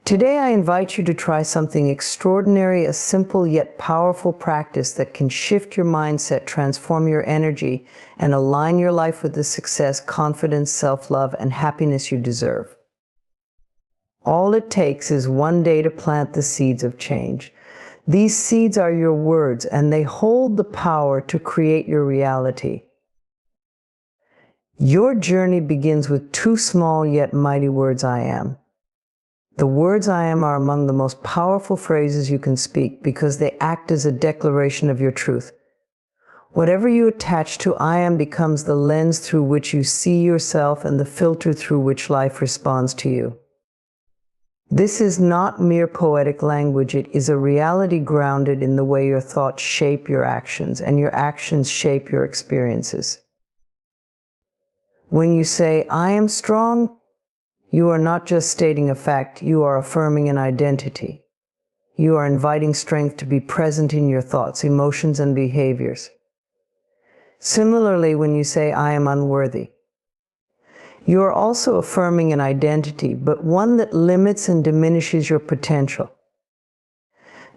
Today I invite you to try something extraordinary, a simple yet powerful practice that can shift your mindset, transform your energy, and align your life with the success, confidence, self-love, and happiness you deserve. All it takes is one day to plant the seeds of change. These seeds are your words, and they hold the power to create your reality. Your journey begins with two small yet mighty words, I am. The words I am are among the most powerful phrases you can speak because they act as a declaration of your truth. Whatever you attach to I am becomes the lens through which you see yourself and the filter through which life responds to you. This is not mere poetic language. It is a reality grounded in the way your thoughts shape your actions and your actions shape your experiences. When you say, I am strong, you are not just stating a fact, you are affirming an identity. You are inviting strength to be present in your thoughts, emotions, and behaviors. Similarly, when you say, I am unworthy, you are also affirming an identity, but one that limits and diminishes your potential.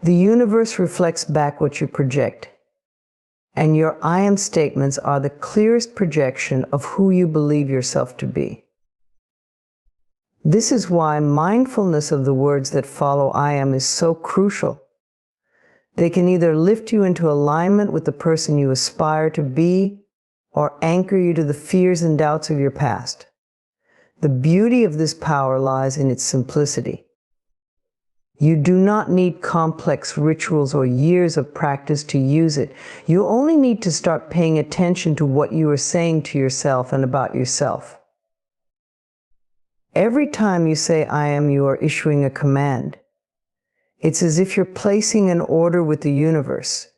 The universe reflects back what you project, and your I am statements are the clearest projection of who you believe yourself to be. This is why mindfulness of the words that follow I am is so crucial. They can either lift you into alignment with the person you aspire to be, or anchor you to the fears and doubts of your past. The beauty of this power lies in its simplicity. You do not need complex rituals or years of practice to use it. You only need to start paying attention to what you are saying to yourself and about yourself. Every time you say I am, you are issuing a command. It's as if you're placing an order with the universe.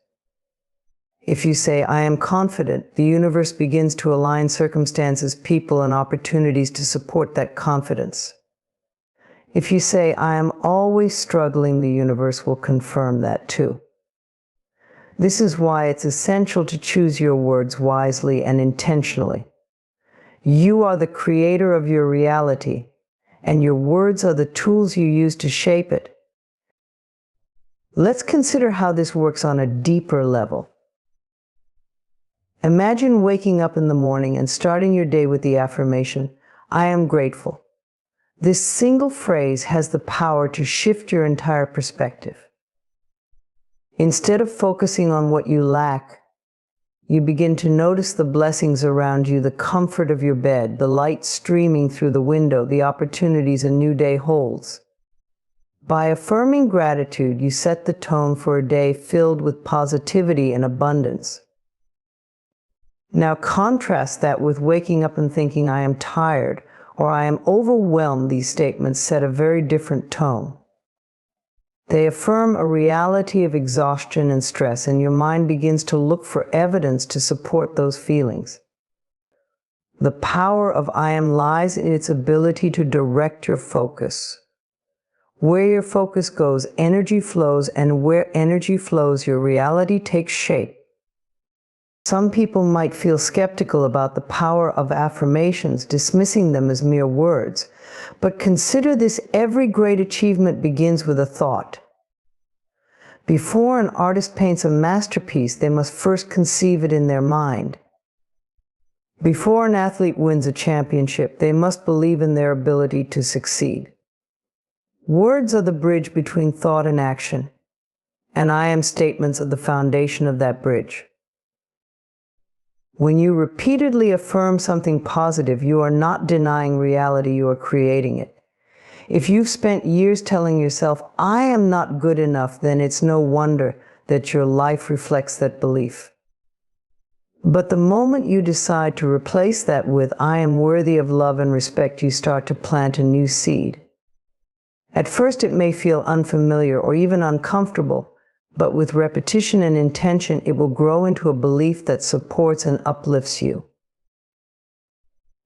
If you say I am confident, the universe begins to align circumstances, people, and opportunities to support that confidence. If you say I am always struggling, the universe will confirm that too. This is why it's essential to choose your words wisely and intentionally. You are the creator of your reality, and your words are the tools you use to shape it. Let's consider how this works on a deeper level. Imagine waking up in the morning and starting your day with the affirmation, I am grateful. This single phrase has the power to shift your entire perspective. Instead of focusing on what you lack, you begin to notice the blessings around you, the comfort of your bed, the light streaming through the window, the opportunities a new day holds. By affirming gratitude, you set the tone for a day filled with positivity and abundance. Now contrast that with waking up and thinking, I am tired, or I am overwhelmed. These statements set a very different tone. They affirm a reality of exhaustion and stress, and your mind begins to look for evidence to support those feelings. The power of I am lies in its ability to direct your focus. Where your focus goes, energy flows, and where energy flows, your reality takes shape. Some people might feel skeptical about the power of affirmations, dismissing them as mere words. But consider this: every great achievement begins with a thought. Before an artist paints a masterpiece, they must first conceive it in their mind. Before an athlete wins a championship, they must believe in their ability to succeed. Words are the bridge between thought and action, and I am statements are the foundation of that bridge. When you repeatedly affirm something positive, you are not denying reality, you are creating it. If you've spent years telling yourself, I am not good enough, then it's no wonder that your life reflects that belief. But the moment you decide to replace that with, I am worthy of love and respect, you start to plant a new seed. At first it may feel unfamiliar or even uncomfortable, but with repetition and intention, it will grow into a belief that supports and uplifts you.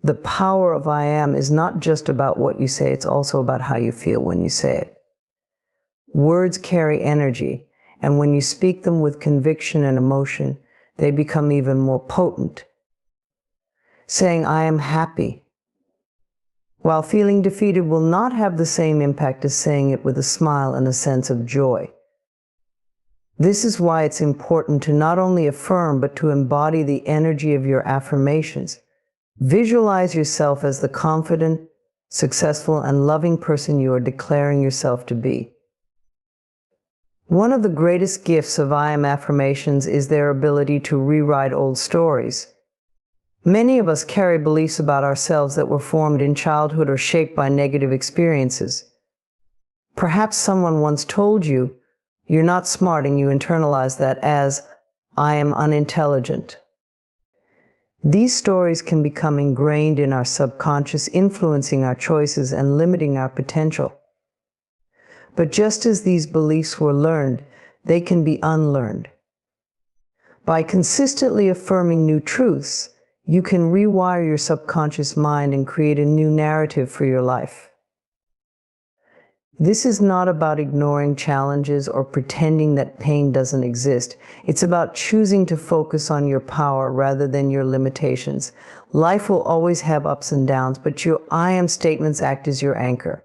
The power of I am is not just about what you say, it's also about how you feel when you say it. Words carry energy, and when you speak them with conviction and emotion, they become even more potent. Saying I am happy while feeling defeated will not have the same impact as saying it with a smile and a sense of joy. This is why it's important to not only affirm, but to embody the energy of your affirmations. Visualize yourself as the confident, successful, and loving person you are declaring yourself to be. One of the greatest gifts of AM Affirmations is their ability to rewrite old stories. Many of us carry beliefs about ourselves that were formed in childhood or shaped by negative experiences. Perhaps someone once told you, "You're not smart," and you internalize that as, "I am unintelligent." These stories can become ingrained in our subconscious, influencing our choices and limiting our potential. But just as these beliefs were learned, they can be unlearned. By consistently affirming new truths, you can rewire your subconscious mind and create a new narrative for your life. This is not about ignoring challenges or pretending that pain doesn't exist. It's about choosing to focus on your power rather than your limitations. Life will always have ups and downs, but your I am statements act as your anchor.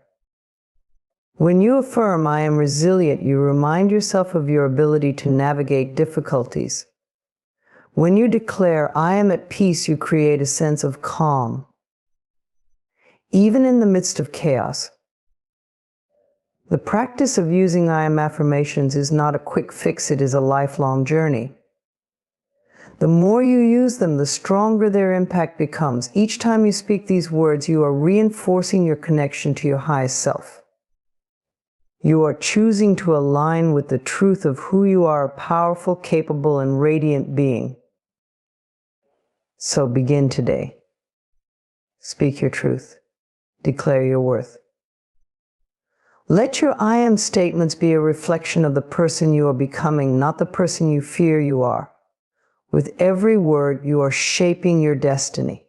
When you affirm, "I am resilient," you remind yourself of your ability to navigate difficulties. When you declare, "I am at peace," you create a sense of calm, even in the midst of chaos. The practice of using I am affirmations is not a quick fix, it is a lifelong journey. The more you use them, the stronger their impact becomes. Each time you speak these words, you are reinforcing your connection to your highest self. You are choosing to align with the truth of who you are, a powerful, capable, and radiant being. So begin today. Speak your truth. Declare your worth. Let your I am statements be a reflection of the person you are becoming, not the person you fear you are. With every word, you are shaping your destiny.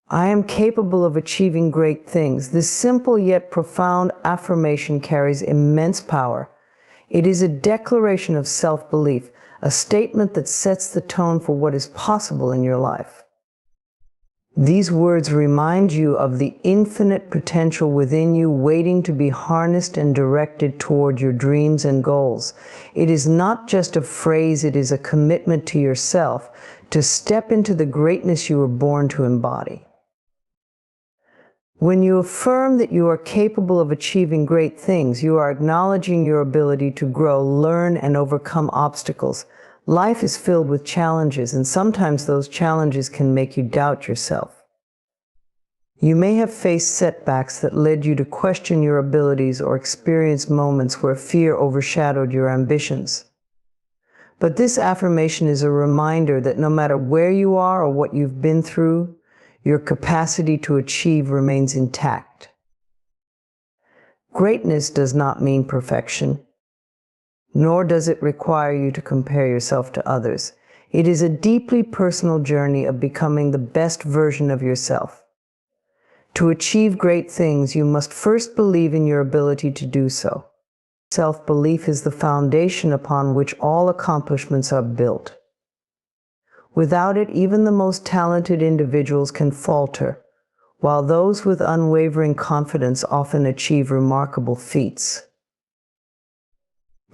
I am capable of achieving great things. This simple yet profound affirmation carries immense power. It is a declaration of self-belief, a statement that sets the tone for what is possible in your life. These words remind you of the infinite potential within you, waiting to be harnessed and directed toward your dreams and goals. It is not just a phrase, it is a commitment to yourself to step into the greatness you were born to embody. When you affirm that you are capable of achieving great things, you are acknowledging your ability to grow, learn, and overcome obstacles. Life is filled with challenges, and sometimes those challenges can make you doubt yourself. You may have faced setbacks that led you to question your abilities or experience moments where fear overshadowed your ambitions. But this affirmation is a reminder that no matter where you are or what you've been through, your capacity to achieve remains intact. Greatness does not mean perfection, nor does it require you to compare yourself to others. It is a deeply personal journey of becoming the best version of yourself. To achieve great things, you must first believe in your ability to do so. Self-belief is the foundation upon which all accomplishments are built. Without it, even the most talented individuals can falter, while those with unwavering confidence often achieve remarkable feats.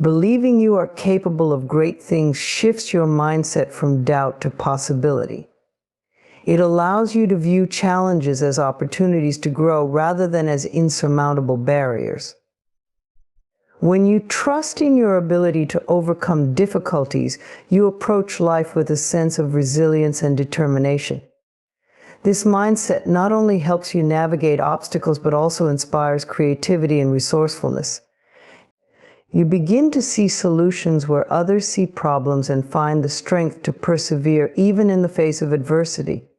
Believing you are capable of great things shifts your mindset from doubt to possibility. It allows you to view challenges as opportunities to grow rather than as insurmountable barriers. When you trust in your ability to overcome difficulties, you approach life with a sense of resilience and determination. This mindset not only helps you navigate obstacles, but also inspires creativity and resourcefulness. You begin to see solutions where others see problems and find the strength to persevere even in the face of adversity.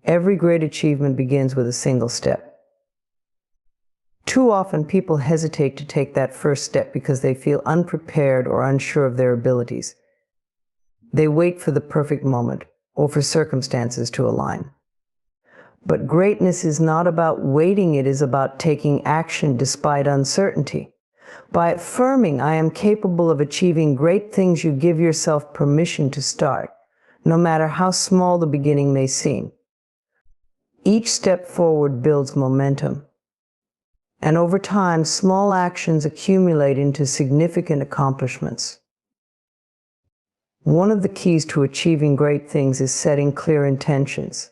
Every great achievement begins with a single step. Too often, people hesitate to take that first step because they feel unprepared or unsure of their abilities. They wait for the perfect moment or for circumstances to align. But greatness is not about waiting, it is about taking action despite uncertainty. By affirming, "I am capable of achieving great things," you give yourself permission to start, no matter how small the beginning may seem. Each step forward builds momentum. And over time, small actions accumulate into significant accomplishments. One of the keys to achieving great things is setting clear intentions.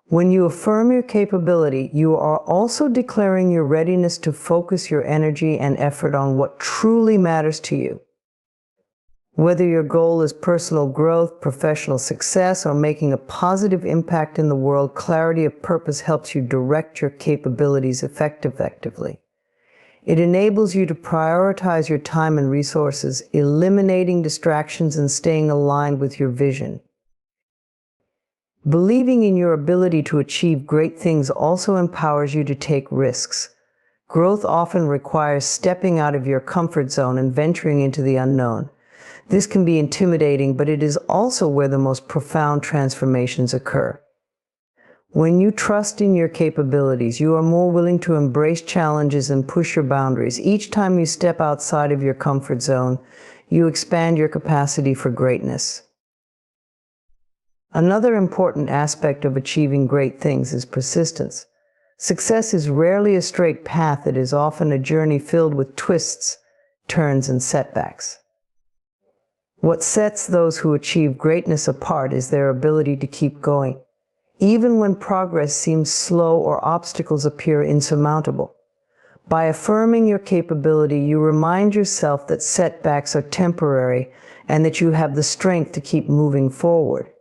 When you affirm your capability, you are also declaring your readiness to focus your energy and effort on what truly matters to you. Whether your goal is personal growth, professional success, or making a positive impact in the world, clarity of purpose helps you direct your capabilities effectively. It enables you to prioritize your time and resources, eliminating distractions and staying aligned with your vision. Believing in your ability to achieve great things also empowers you to take risks. Growth often requires stepping out of your comfort zone and venturing into the unknown. This can be intimidating, but it is also where the most profound transformations occur. When you trust in your capabilities, you are more willing to embrace challenges and push your boundaries. Each time you step outside of your comfort zone, you expand your capacity for greatness. Another important aspect of achieving great things is persistence. Success is rarely a straight path. It is often a journey filled with twists, turns, and setbacks. What sets those who achieve greatness apart is their ability to keep going, even when progress seems slow or obstacles appear insurmountable. By affirming your capability, you remind yourself that setbacks are temporary and that you have the strength to keep moving forward.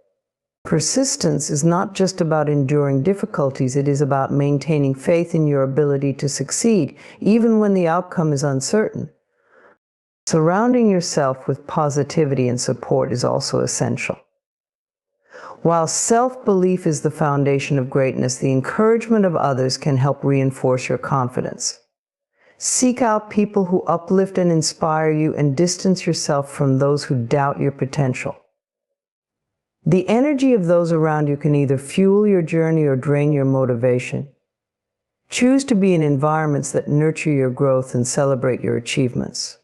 Persistence is not just about enduring difficulties, it is about maintaining faith in your ability to succeed, even when the outcome is uncertain. Surrounding yourself with positivity and support is also essential. While self-belief is the foundation of greatness, the encouragement of others can help reinforce your confidence. Seek out people who uplift and inspire you, and distance yourself from those who doubt your potential. The energy of those around you can either fuel your journey or drain your motivation. Choose to be in environments that nurture your growth and celebrate your achievements.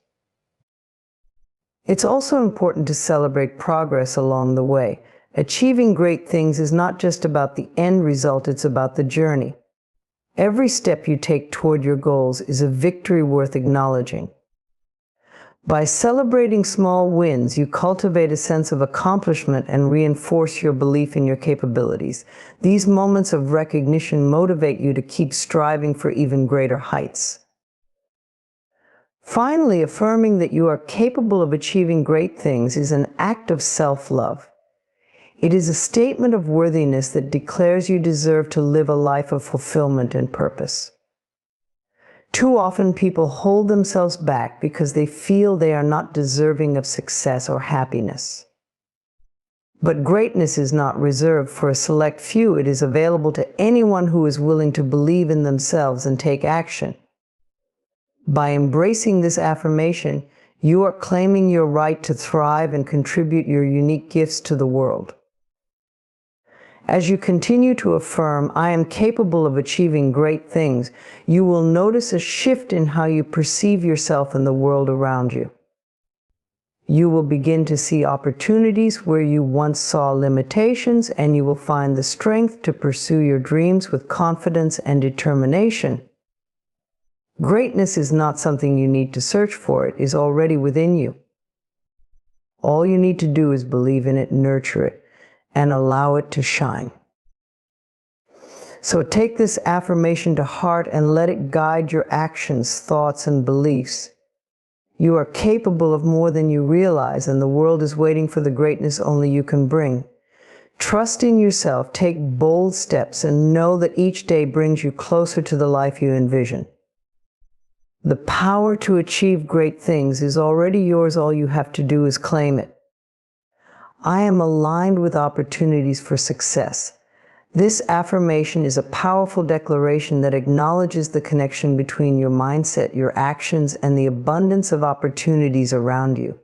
It's also important to celebrate progress along the way. Achieving great things is not just about the end result, it's about the journey. Every step you take toward your goals is a victory worth acknowledging. By celebrating small wins, you cultivate a sense of accomplishment and reinforce your belief in your capabilities. These moments of recognition motivate you to keep striving for even greater heights. Finally, affirming that you are capable of achieving great things is an act of self-love. It is a statement of worthiness that declares you deserve to live a life of fulfillment and purpose. Too often people hold themselves back because they feel they are not deserving of success or happiness. But greatness is not reserved for a select few. It is available to anyone who is willing to believe in themselves and take action. By embracing this affirmation, you are claiming your right to thrive and contribute your unique gifts to the world. As you continue to affirm, "I am capable of achieving great things," you will notice a shift in how you perceive yourself and the world around you. You will begin to see opportunities where you once saw limitations, and you will find the strength to pursue your dreams with confidence and determination. Greatness is not something you need to search for. It is already within you. All you need to do is believe in it, nurture it, and allow it to shine. So take this affirmation to heart and let it guide your actions, thoughts, and beliefs. You are capable of more than you realize, and the world is waiting for the greatness only you can bring. Trust in yourself, take bold steps, and know that each day brings you closer to the life you envision. The power to achieve great things is already yours. All you have to do is claim it. I am aligned with opportunities for success. This affirmation is a powerful declaration that acknowledges the connection between your mindset, your actions, and the abundance of opportunities around you.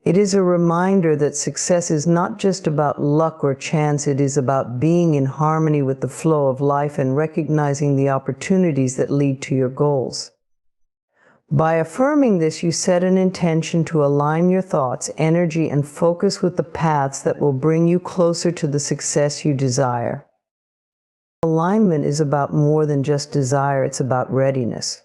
It is a reminder that success is not just about luck or chance. It is about being in harmony with the flow of life and recognizing the opportunities that lead to your goals. By affirming this, you set an intention to align your thoughts, energy, and focus with the paths that will bring you closer to the success you desire. Alignment is about more than just desire, it's about readiness.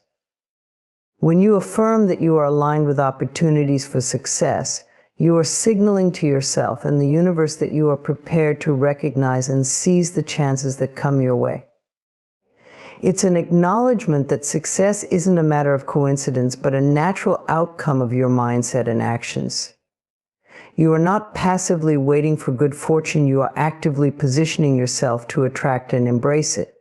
When you affirm that you are aligned with opportunities for success, you are signaling to yourself and the universe that you are prepared to recognize and seize the chances that come your way. It's an acknowledgement that success isn't a matter of coincidence, but a natural outcome of your mindset and actions. You are not passively waiting for good fortune, you are actively positioning yourself to attract and embrace it.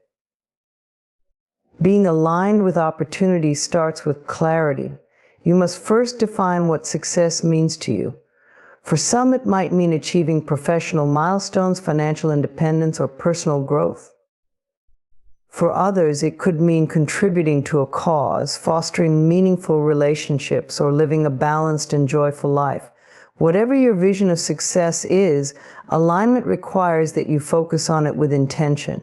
Being aligned with opportunity starts with clarity. You must first define what success means to you. For some, it might mean achieving professional milestones, financial independence, or personal growth. For others, it could mean contributing to a cause, fostering meaningful relationships, or living a balanced and joyful life. Whatever your vision of success is, alignment requires that you focus on it with intention.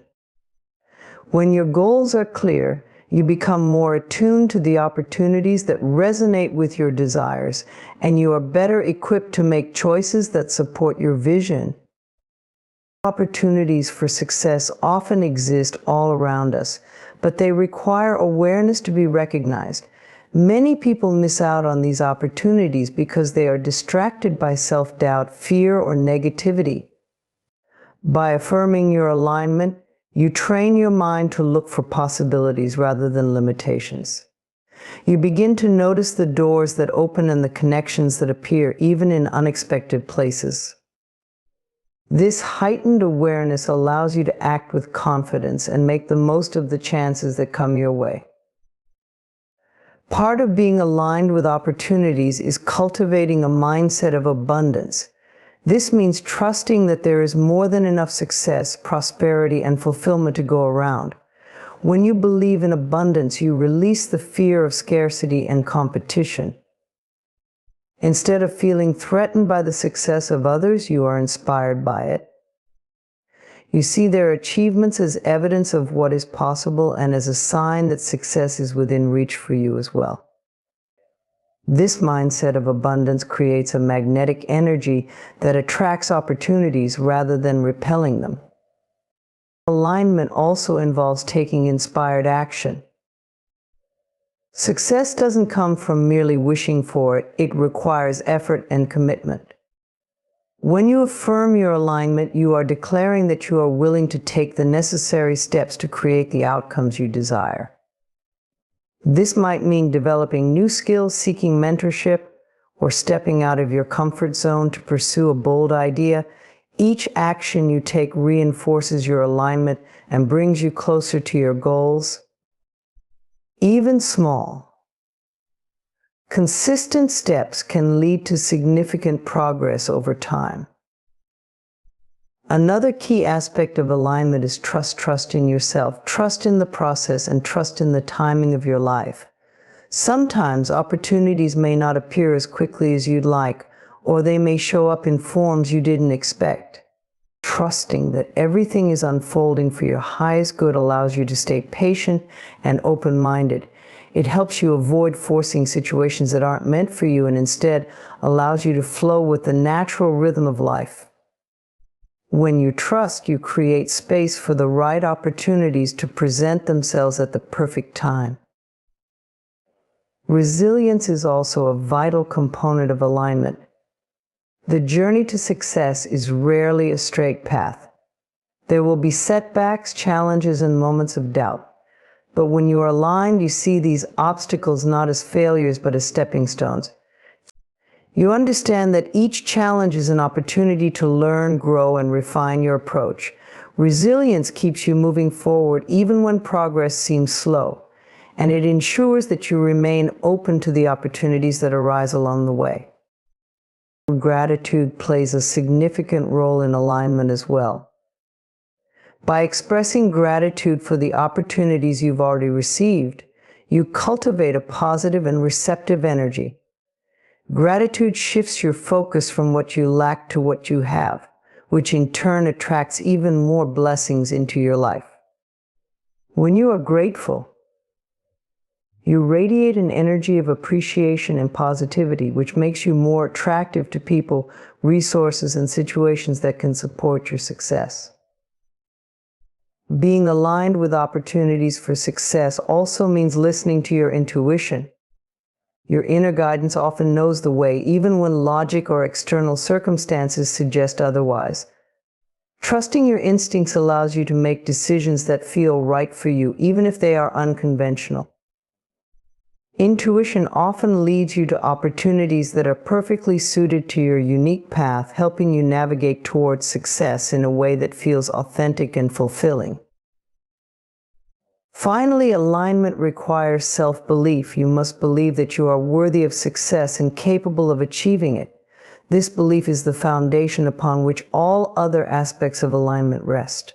When your goals are clear, you become more attuned to the opportunities that resonate with your desires, and you are better equipped to make choices that support your vision. Opportunities for success often exist all around us, but they require awareness to be recognized. Many people miss out on these opportunities because they are distracted by self-doubt, fear, or negativity. By affirming your alignment, you train your mind to look for possibilities rather than limitations. You begin to notice the doors that open and the connections that appear even in unexpected places. This heightened awareness allows you to act with confidence and make the most of the chances that come your way. Part of being aligned with opportunities is cultivating a mindset of abundance. This means trusting that there is more than enough success, prosperity, and fulfillment to go around. When you believe in abundance, you release the fear of scarcity and competition. Instead of feeling threatened by the success of others, you are inspired by it. You see their achievements as evidence of what is possible and as a sign that success is within reach for you as well. This mindset of abundance creates a magnetic energy that attracts opportunities rather than repelling them. Alignment also involves taking inspired action. Success doesn't come from merely wishing for it, it requires effort and commitment. When you affirm your alignment, you are declaring that you are willing to take the necessary steps to create the outcomes you desire. This might mean developing new skills, seeking mentorship, or stepping out of your comfort zone to pursue a bold idea. Each action you take reinforces your alignment and brings you closer to your goals. Even small, consistent steps can lead to significant progress over time. Another key aspect of alignment is trust in yourself, trust in the process, and trust in the timing of your life. Sometimes opportunities may not appear as quickly as you'd like, or they may show up in forms you didn't expect. Trusting that everything is unfolding for your highest good allows you to stay patient and open-minded. It helps you avoid forcing situations that aren't meant for you and instead allows you to flow with the natural rhythm of life. When you trust, you create space for the right opportunities to present themselves at the perfect time. Resilience is also a vital component of alignment. The journey to success is rarely a straight path. There will be setbacks, challenges, and moments of doubt. But when you are aligned, you see these obstacles not as failures, but as stepping stones. You understand that each challenge is an opportunity to learn, grow, and refine your approach. Resilience keeps you moving forward even when progress seems slow, and it ensures that you remain open to the opportunities that arise along the way. Gratitude plays a significant role in alignment as well. By expressing gratitude for the opportunities you've already received, you cultivate a positive and receptive energy. Gratitude shifts your focus from what you lack to what you have, which in turn attracts even more blessings into your life. When you are grateful, you radiate an energy of appreciation and positivity, which makes you more attractive to people, resources, and situations that can support your success. Being aligned with opportunities for success also means listening to your intuition. Your inner guidance often knows the way, even when logic or external circumstances suggest otherwise. Trusting your instincts allows you to make decisions that feel right for you, even if they are unconventional. Intuition often leads you to opportunities that are perfectly suited to your unique path, helping you navigate towards success in a way that feels authentic and fulfilling. Finally, alignment requires self-belief. You must believe that you are worthy of success and capable of achieving it. This belief is the foundation upon which all other aspects of alignment rest.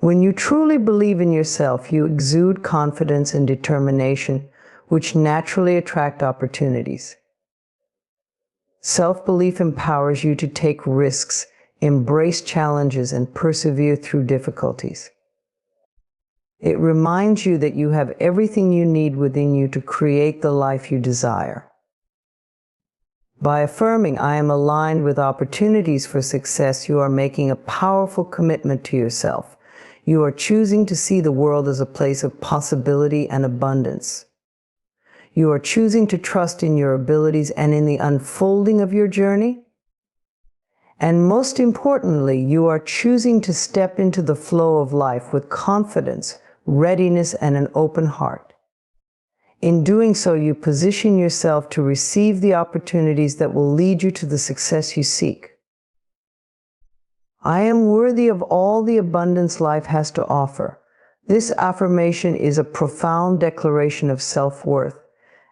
When you truly believe in yourself, you exude confidence and determination, which naturally attract opportunities. Self-belief empowers you to take risks, embrace challenges, and persevere through difficulties. It reminds you that you have everything you need within you to create the life you desire. By affirming, "I am aligned with opportunities for success," you are making a powerful commitment to yourself. You are choosing to see the world as a place of possibility and abundance. You are choosing to trust in your abilities and in the unfolding of your journey. And most importantly, you are choosing to step into the flow of life with confidence, readiness, and an open heart. In doing so, you position yourself to receive the opportunities that will lead you to the success you seek. I am worthy of all the abundance life has to offer. This affirmation is a profound declaration of self-worth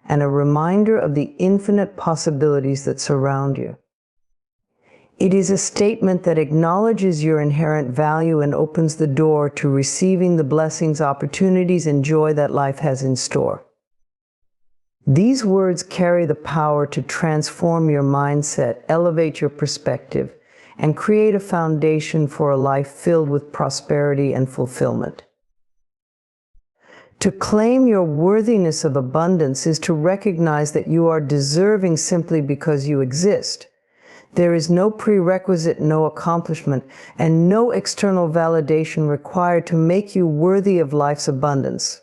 and a reminder of the infinite possibilities that surround you. It is a statement that acknowledges your inherent value and opens the door to receiving the blessings, opportunities, and joy that life has in store. These words carry the power to transform your mindset, elevate your perspective, and create a foundation for a life filled with prosperity and fulfillment. To claim your worthiness of abundance is to recognize that you are deserving simply because you exist. There is no prerequisite, no accomplishment, and no external validation required to make you worthy of life's abundance.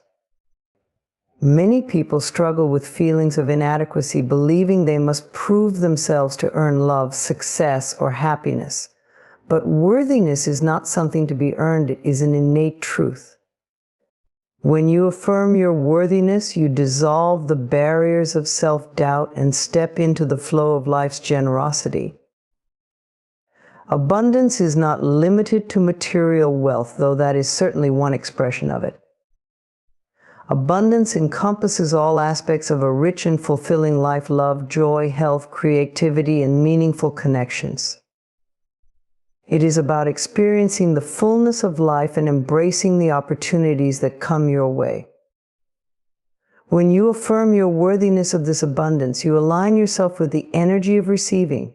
Many people struggle with feelings of inadequacy, believing they must prove themselves to earn love, success, or happiness. But worthiness is not something to be earned, it is an innate truth. When you affirm your worthiness, you dissolve the barriers of self-doubt and step into the flow of life's generosity. Abundance is not limited to material wealth, though that is certainly one expression of it. Abundance encompasses all aspects of a rich and fulfilling life: love, joy, health, creativity, and meaningful connections. It is about experiencing the fullness of life and embracing the opportunities that come your way. When you affirm your worthiness of this abundance, you align yourself with the energy of receiving.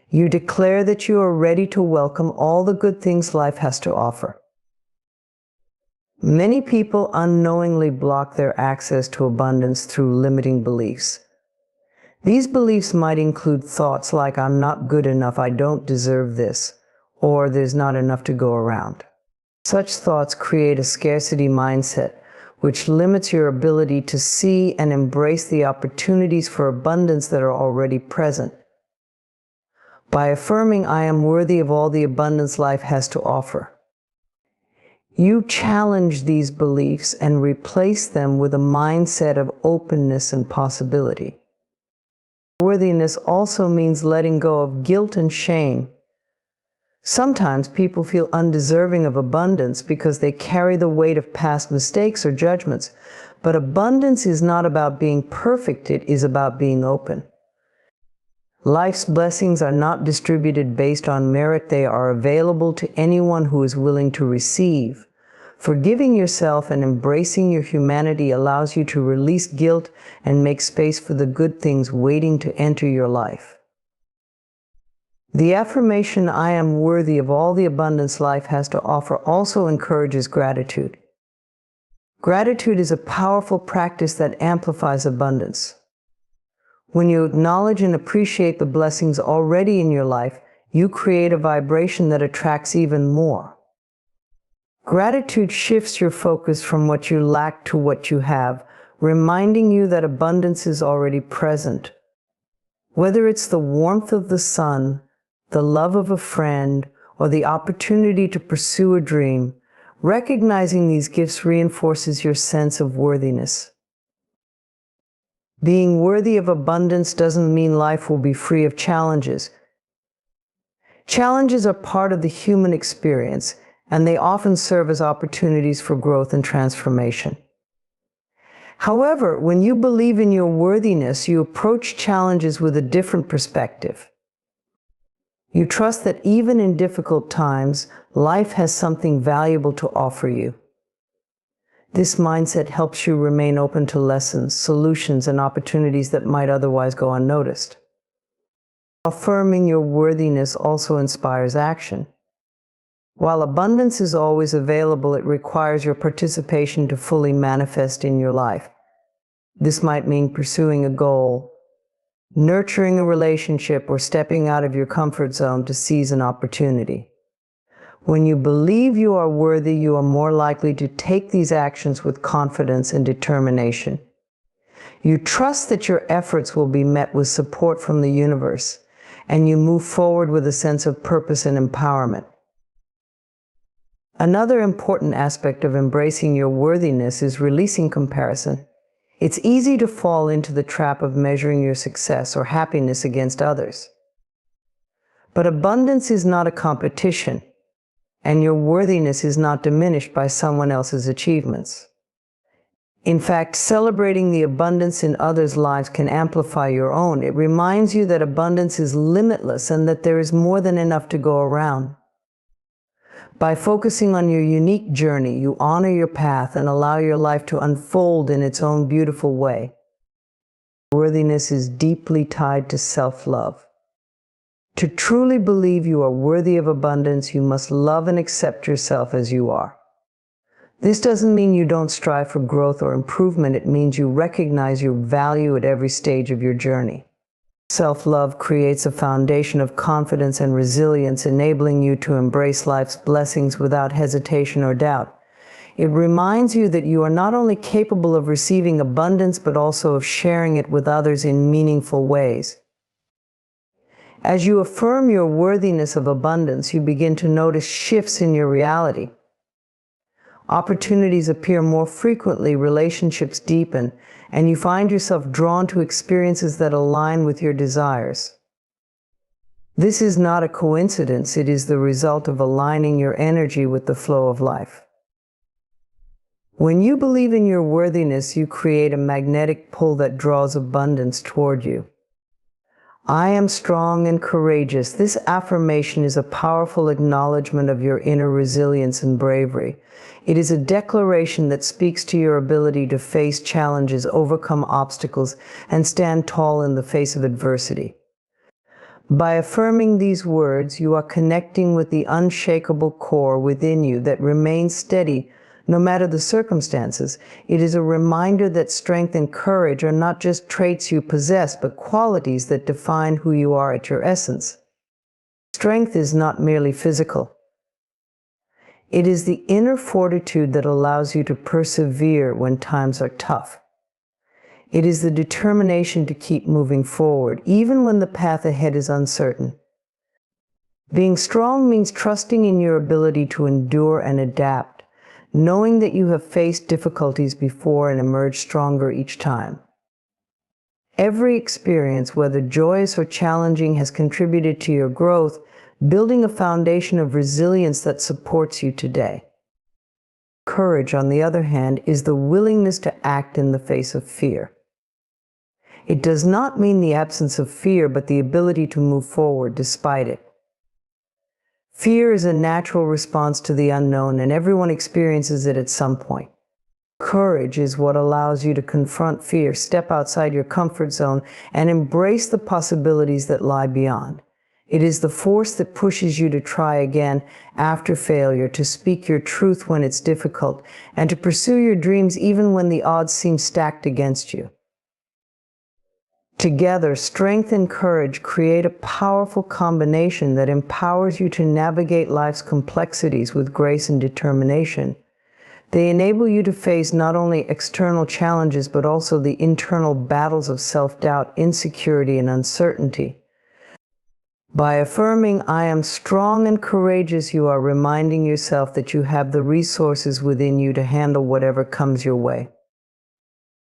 You declare that you are ready to welcome all the good things life has to offer. Many people unknowingly block their access to abundance through limiting beliefs. These beliefs might include thoughts like, "I'm not good enough, I don't deserve this," or "there's not enough to go around." Such thoughts create a scarcity mindset, which limits your ability to see and embrace the opportunities for abundance that are already present. By affirming, "I am worthy of all the abundance life has to offer," you challenge these beliefs and replace them with a mindset of openness and possibility. Worthiness also means letting go of guilt and shame. Sometimes people feel undeserving of abundance because they carry the weight of past mistakes or judgments. But abundance is not about being perfect, it is about being open. Life's blessings are not distributed based on merit, they are available to anyone who is willing to receive. Forgiving yourself and embracing your humanity allows you to release guilt and make space for the good things waiting to enter your life. The affirmation, "I am worthy of all the abundance life has to offer," also encourages gratitude. Gratitude is a powerful practice that amplifies abundance. When you acknowledge and appreciate the blessings already in your life, you create a vibration that attracts even more. Gratitude shifts your focus from what you lack to what you have, reminding you that abundance is already present. Whether it's the warmth of the sun, the love of a friend, or the opportunity to pursue a dream, recognizing these gifts reinforces your sense of worthiness. Being worthy of abundance doesn't mean life will be free of challenges. Challenges are part of the human experience, and they often serve as opportunities for growth and transformation. However, when you believe in your worthiness, you approach challenges with a different perspective. You trust that even in difficult times, life has something valuable to offer you. This mindset helps you remain open to lessons, solutions, and opportunities that might otherwise go unnoticed. Affirming your worthiness also inspires action. While abundance is always available, it requires your participation to fully manifest in your life. This might mean pursuing a goal, nurturing a relationship, or stepping out of your comfort zone to seize an opportunity. When you believe you are worthy, you are more likely to take these actions with confidence and determination. You trust that your efforts will be met with support from the universe, and you move forward with a sense of purpose and empowerment. Another important aspect of embracing your worthiness is releasing comparison. It's easy to fall into the trap of measuring your success or happiness against others. But abundance is not a competition, and your worthiness is not diminished by someone else's achievements. In fact, celebrating the abundance in others' lives can amplify your own. It reminds you that abundance is limitless and that there is more than enough to go around. By focusing on your unique journey, you honor your path and allow your life to unfold in its own beautiful way. Worthiness is deeply tied to self-love. To truly believe you are worthy of abundance, you must love and accept yourself as you are. This doesn't mean you don't strive for growth or improvement. It means you recognize your value at every stage of your journey. Self-love creates a foundation of confidence and resilience, enabling you to embrace life's blessings without hesitation or doubt. It reminds you that you are not only capable of receiving abundance, but also of sharing it with others in meaningful ways. As you affirm your worthiness of abundance, you begin to notice shifts in your reality. Opportunities appear more frequently, relationships deepen, and you find yourself drawn to experiences that align with your desires. This is not a coincidence. It is the result of aligning your energy with the flow of life. When you believe in your worthiness, you create a magnetic pull that draws abundance toward you. I am strong and courageous. This affirmation is a powerful acknowledgement of your inner resilience and bravery. It is a declaration that speaks to your ability to face challenges, overcome obstacles, and stand tall in the face of adversity. By affirming these words, you are connecting with the unshakable core within you that remains steady no matter the circumstances. It is a reminder that strength and courage are not just traits you possess, but qualities that define who you are at your essence. Strength is not merely physical. It is the inner fortitude that allows you to persevere when times are tough. It is the determination to keep moving forward, even when the path ahead is uncertain. Being strong means trusting in your ability to endure and adapt, knowing that you have faced difficulties before and emerged stronger each time. Every experience, whether joyous or challenging, has contributed to your growth, building a foundation of resilience that supports you today. Courage, on the other hand, is the willingness to act in the face of fear. It does not mean the absence of fear, but the ability to move forward despite it. Fear is a natural response to the unknown, and everyone experiences it at some point. Courage is what allows you to confront fear, step outside your comfort zone, and embrace the possibilities that lie beyond. It is the force that pushes you to try again after failure, to speak your truth when it's difficult, and to pursue your dreams even when the odds seem stacked against you. Together, strength and courage create a powerful combination that empowers you to navigate life's complexities with grace and determination. They enable you to face not only external challenges, but also the internal battles of self-doubt, insecurity, and uncertainty. By affirming, "I am strong and courageous," you are reminding yourself that you have the resources within you to handle whatever comes your way.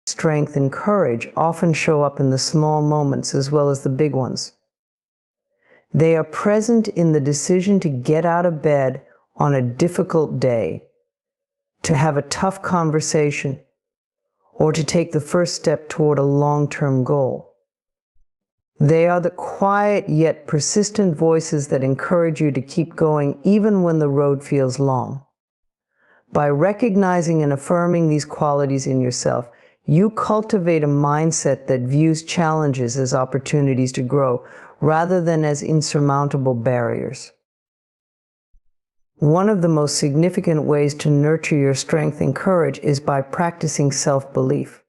Strength and courage often show up in the small moments as well as the big ones. They are present in the decision to get out of bed on a difficult day, to have a tough conversation, or to take the first step toward a long-term goal. They are the quiet yet persistent voices that encourage you to keep going even when the road feels long. By recognizing and affirming these qualities in yourself, you cultivate a mindset that views challenges as opportunities to grow rather than as insurmountable barriers. One of the most significant ways to nurture your strength and courage is by practicing self-belief.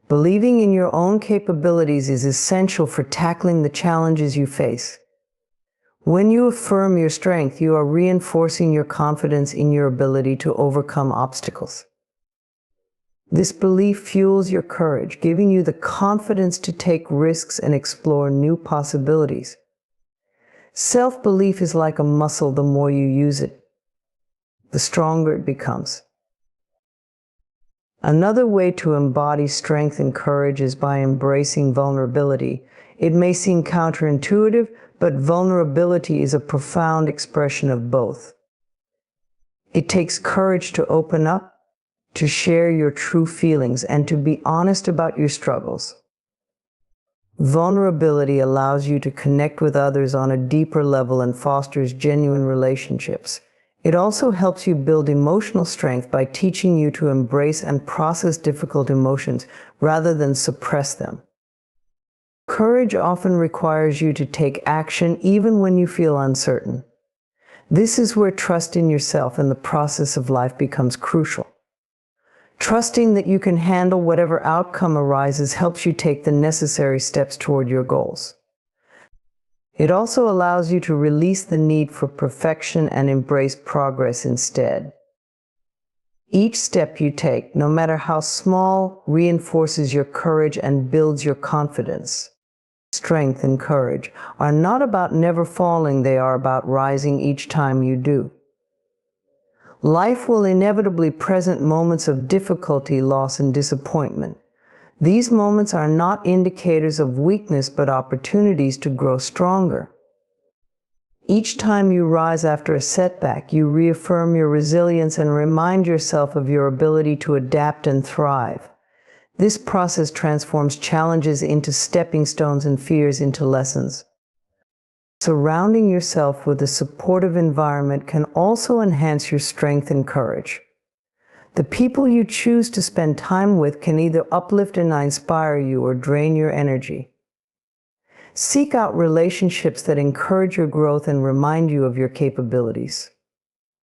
Believing in your own capabilities is essential for tackling the challenges you face. When you affirm your strength, you are reinforcing your confidence in your ability to overcome obstacles. This belief fuels your courage, giving you the confidence to take risks and explore new possibilities. Self-belief is like a muscle. The more you use it, the stronger it becomes. Another way to embody strength and courage is by embracing vulnerability. It may seem counterintuitive, but vulnerability is a profound expression of both. It takes courage to open up, to share your true feelings, and to be honest about your struggles. Vulnerability allows you to connect with others on a deeper level and fosters genuine relationships. It also helps you build emotional strength by teaching you to embrace and process difficult emotions rather than suppress them. Courage often requires you to take action even when you feel uncertain. This is where trust in yourself and the process of life becomes crucial. Trusting that you can handle whatever outcome arises helps you take the necessary steps toward your goals. It also allows you to release the need for perfection and embrace progress instead. Each step you take, no matter how small, reinforces your courage and builds your confidence. Strength and courage are not about never falling, they are about rising each time you do. Life will inevitably present moments of difficulty, loss, and disappointment. These moments are not indicators of weakness, but opportunities to grow stronger. Each time you rise after a setback, you reaffirm your resilience and remind yourself of your ability to adapt and thrive. This process transforms challenges into stepping stones and fears into lessons. Surrounding yourself with a supportive environment can also enhance your strength and courage. The people you choose to spend time with can either uplift and inspire you or drain your energy. Seek out relationships that encourage your growth and remind you of your capabilities.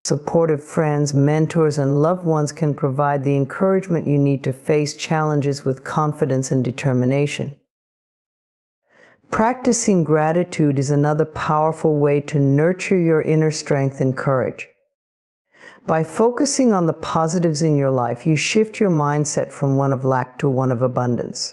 Supportive friends, mentors, and loved ones can provide the encouragement you need to face challenges with confidence and determination. Practicing gratitude is another powerful way to nurture your inner strength and courage. By focusing on the positives in your life, you shift your mindset from one of lack to one of abundance.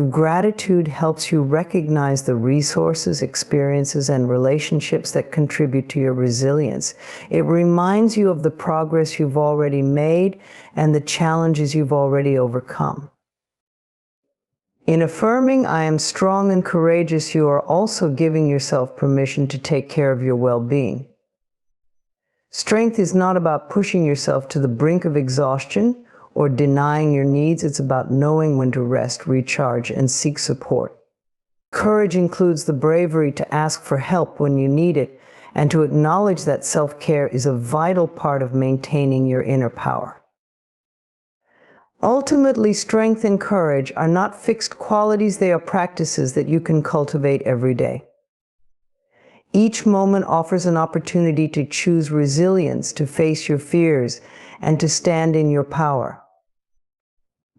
Gratitude helps you recognize the resources, experiences, and relationships that contribute to your resilience. It reminds you of the progress you've already made and the challenges you've already overcome. In affirming, "I am strong and courageous," you are also giving yourself permission to take care of your well-being. Strength is not about pushing yourself to the brink of exhaustion or denying your needs. It's about knowing when to rest, recharge, and seek support. Courage includes the bravery to ask for help when you need it and to acknowledge that self-care is a vital part of maintaining your inner power. Ultimately, strength and courage are not fixed qualities, they are practices that you can cultivate every day. Each moment offers an opportunity to choose resilience, to face your fears, and to stand in your power.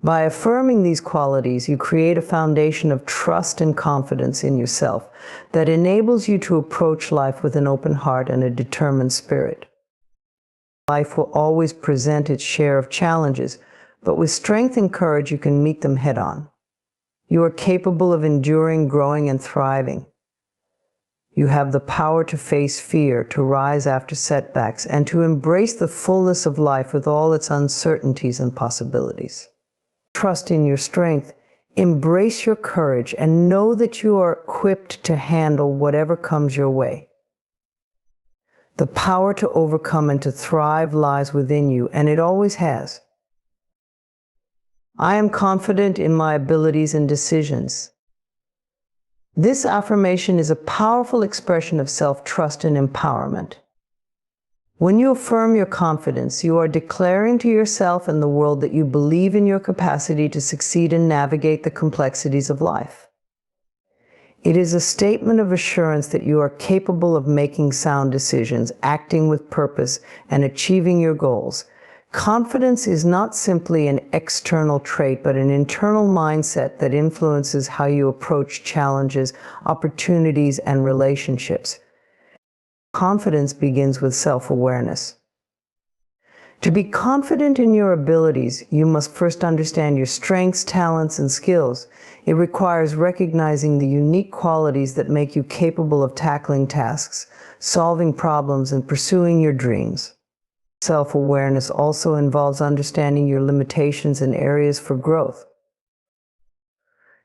By affirming these qualities, you create a foundation of trust and confidence in yourself that enables you to approach life with an open heart and a determined spirit. Life will always present its share of challenges, but with strength and courage, you can meet them head-on. You are capable of enduring, growing, and thriving. You have the power to face fear, to rise after setbacks, and to embrace the fullness of life with all its uncertainties and possibilities. Trust in your strength, embrace your courage, and know that you are equipped to handle whatever comes your way. The power to overcome and to thrive lies within you, and it always has. I am confident in my abilities and decisions. This affirmation is a powerful expression of self-trust and empowerment. When you affirm your confidence, you are declaring to yourself and the world that you believe in your capacity to succeed and navigate the complexities of life. It is a statement of assurance that you are capable of making sound decisions, acting with purpose, and achieving your goals. Confidence is not simply an external trait, but an internal mindset that influences how you approach challenges, opportunities, and relationships. Confidence begins with self-awareness. To be confident in your abilities, you must first understand your strengths, talents, and skills. It requires recognizing the unique qualities that make you capable of tackling tasks, solving problems, and pursuing your dreams. Self-awareness also involves understanding your limitations and areas for growth.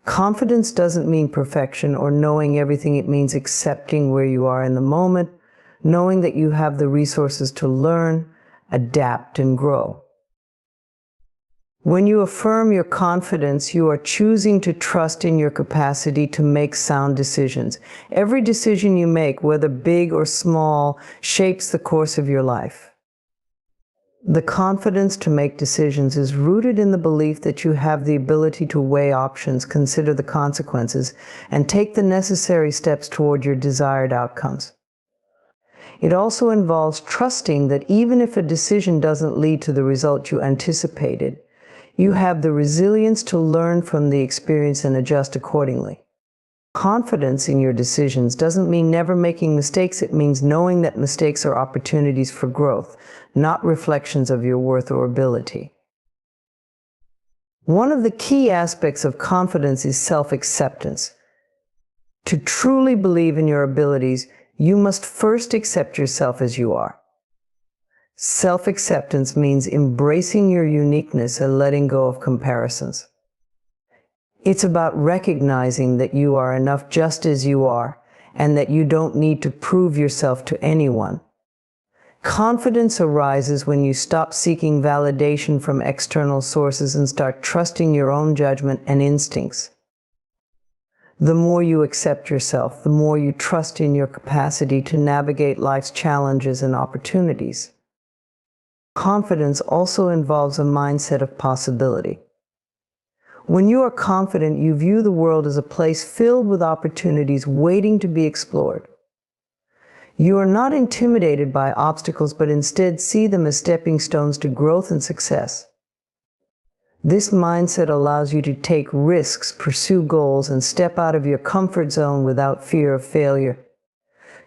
Confidence doesn't mean perfection or knowing everything. It means accepting where you are in the moment, knowing that you have the resources to learn, adapt, and grow. When you affirm your confidence, you are choosing to trust in your capacity to make sound decisions. Every decision you make, whether big or small, shapes the course of your life. The confidence to make decisions is rooted in the belief that you have the ability to weigh options, consider the consequences, and take the necessary steps toward your desired outcomes. It also involves trusting that even if a decision doesn't lead to the result you anticipated, you have the resilience to learn from the experience and adjust accordingly. Confidence in your decisions doesn't mean never making mistakes. It means knowing that mistakes are opportunities for growth, not reflections of your worth or ability. One of the key aspects of confidence is self-acceptance. To truly believe in your abilities, you must first accept yourself as you are. Self-acceptance means embracing your uniqueness and letting go of comparisons. It's about recognizing that you are enough just as you are, and that you don't need to prove yourself to anyone. Confidence arises when you stop seeking validation from external sources and start trusting your own judgment and instincts. The more you accept yourself, the more you trust in your capacity to navigate life's challenges and opportunities. Confidence also involves a mindset of possibility. When you are confident, you view the world as a place filled with opportunities waiting to be explored. You are not intimidated by obstacles, but instead see them as stepping stones to growth and success. This mindset allows you to take risks, pursue goals, and step out of your comfort zone without fear of failure.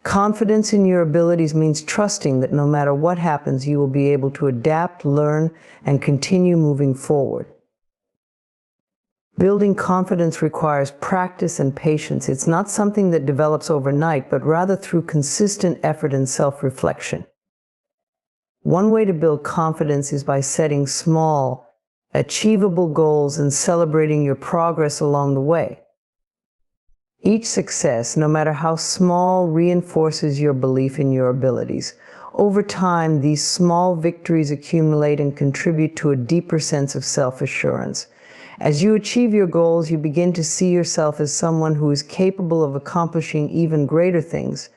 Confidence in your abilities means trusting that no matter what happens, you will be able to adapt, learn, and continue moving forward. Building confidence requires practice and patience. It's not something that develops overnight, but rather through consistent effort and self-reflection. One way to build confidence is by setting small, achievable goals and celebrating your progress along the way. Each success, no matter how small, reinforces your belief in your abilities. Over time, these small victories accumulate and contribute to a deeper sense of self-assurance. As you achieve your goals, you begin to see yourself as someone who is capable of accomplishing even greater things.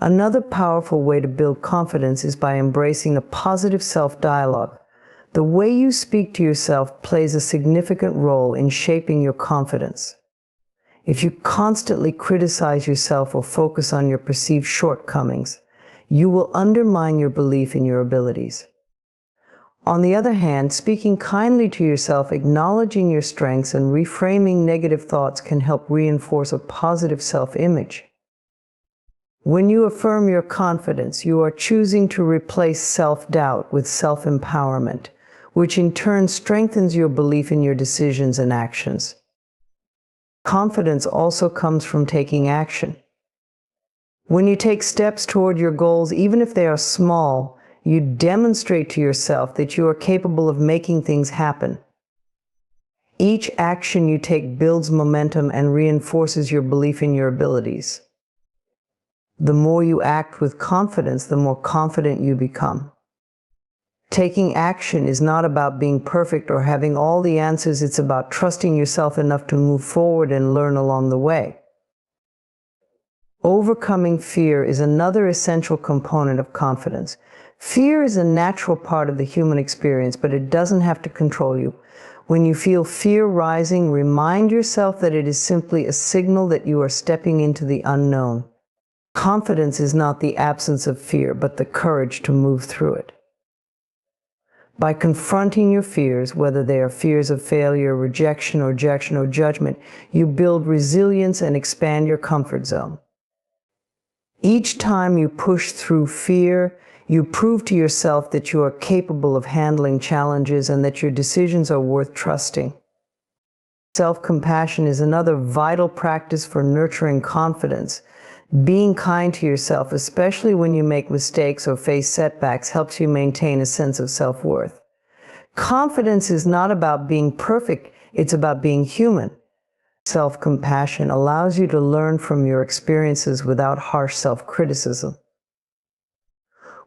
Another powerful way to build confidence is by embracing a positive self-dialogue. The way you speak to yourself plays a significant role in shaping your confidence. If you constantly criticize yourself or focus on your perceived shortcomings, you will undermine your belief in your abilities. On the other hand, speaking kindly to yourself, acknowledging your strengths, and reframing negative thoughts can help reinforce a positive self-image. When you affirm your confidence, you are choosing to replace self-doubt with self-empowerment, which in turn strengthens your belief in your decisions and actions. Confidence also comes from taking action. When you take steps toward your goals, even if they are small, you demonstrate to yourself that you are capable of making things happen. Each action you take builds momentum and reinforces your belief in your abilities. The more you act with confidence, the more confident you become. Taking action is not about being perfect or having all the answers. It's about trusting yourself enough to move forward and learn along the way. Overcoming fear is another essential component of confidence. Fear is a natural part of the human experience, but it doesn't have to control you. When you feel fear rising, remind yourself that it is simply a signal that you are stepping into the unknown. Confidence is not the absence of fear, but the courage to move through it. By confronting your fears, whether they are fears of failure, rejection, or judgment, you build resilience and expand your comfort zone. Each time you push through fear, you prove to yourself that you are capable of handling challenges and that your decisions are worth trusting. Self-compassion is another vital practice for nurturing confidence. Being kind to yourself, especially when you make mistakes or face setbacks, helps you maintain a sense of self-worth. Confidence is not about being perfect, it's about being human. Self-compassion allows you to learn from your experiences without harsh self-criticism.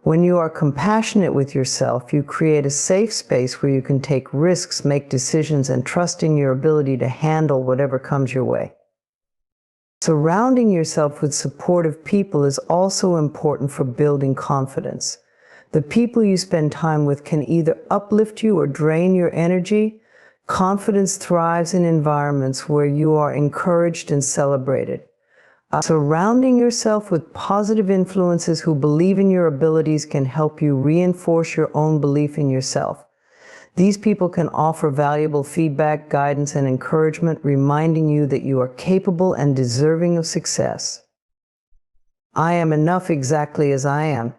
When you are compassionate with yourself, you create a safe space where you can take risks, make decisions, and trust in your ability to handle whatever comes your way. Surrounding yourself with supportive people is also important for building confidence. The people you spend time with can either uplift you or drain your energy. Confidence thrives in environments where you are encouraged and celebrated. Surrounding yourself with positive influences who believe in your abilities can help you reinforce your own belief in yourself. These people can offer valuable feedback, guidance, and encouragement, reminding you that you are capable and deserving of success. I am enough exactly as I am.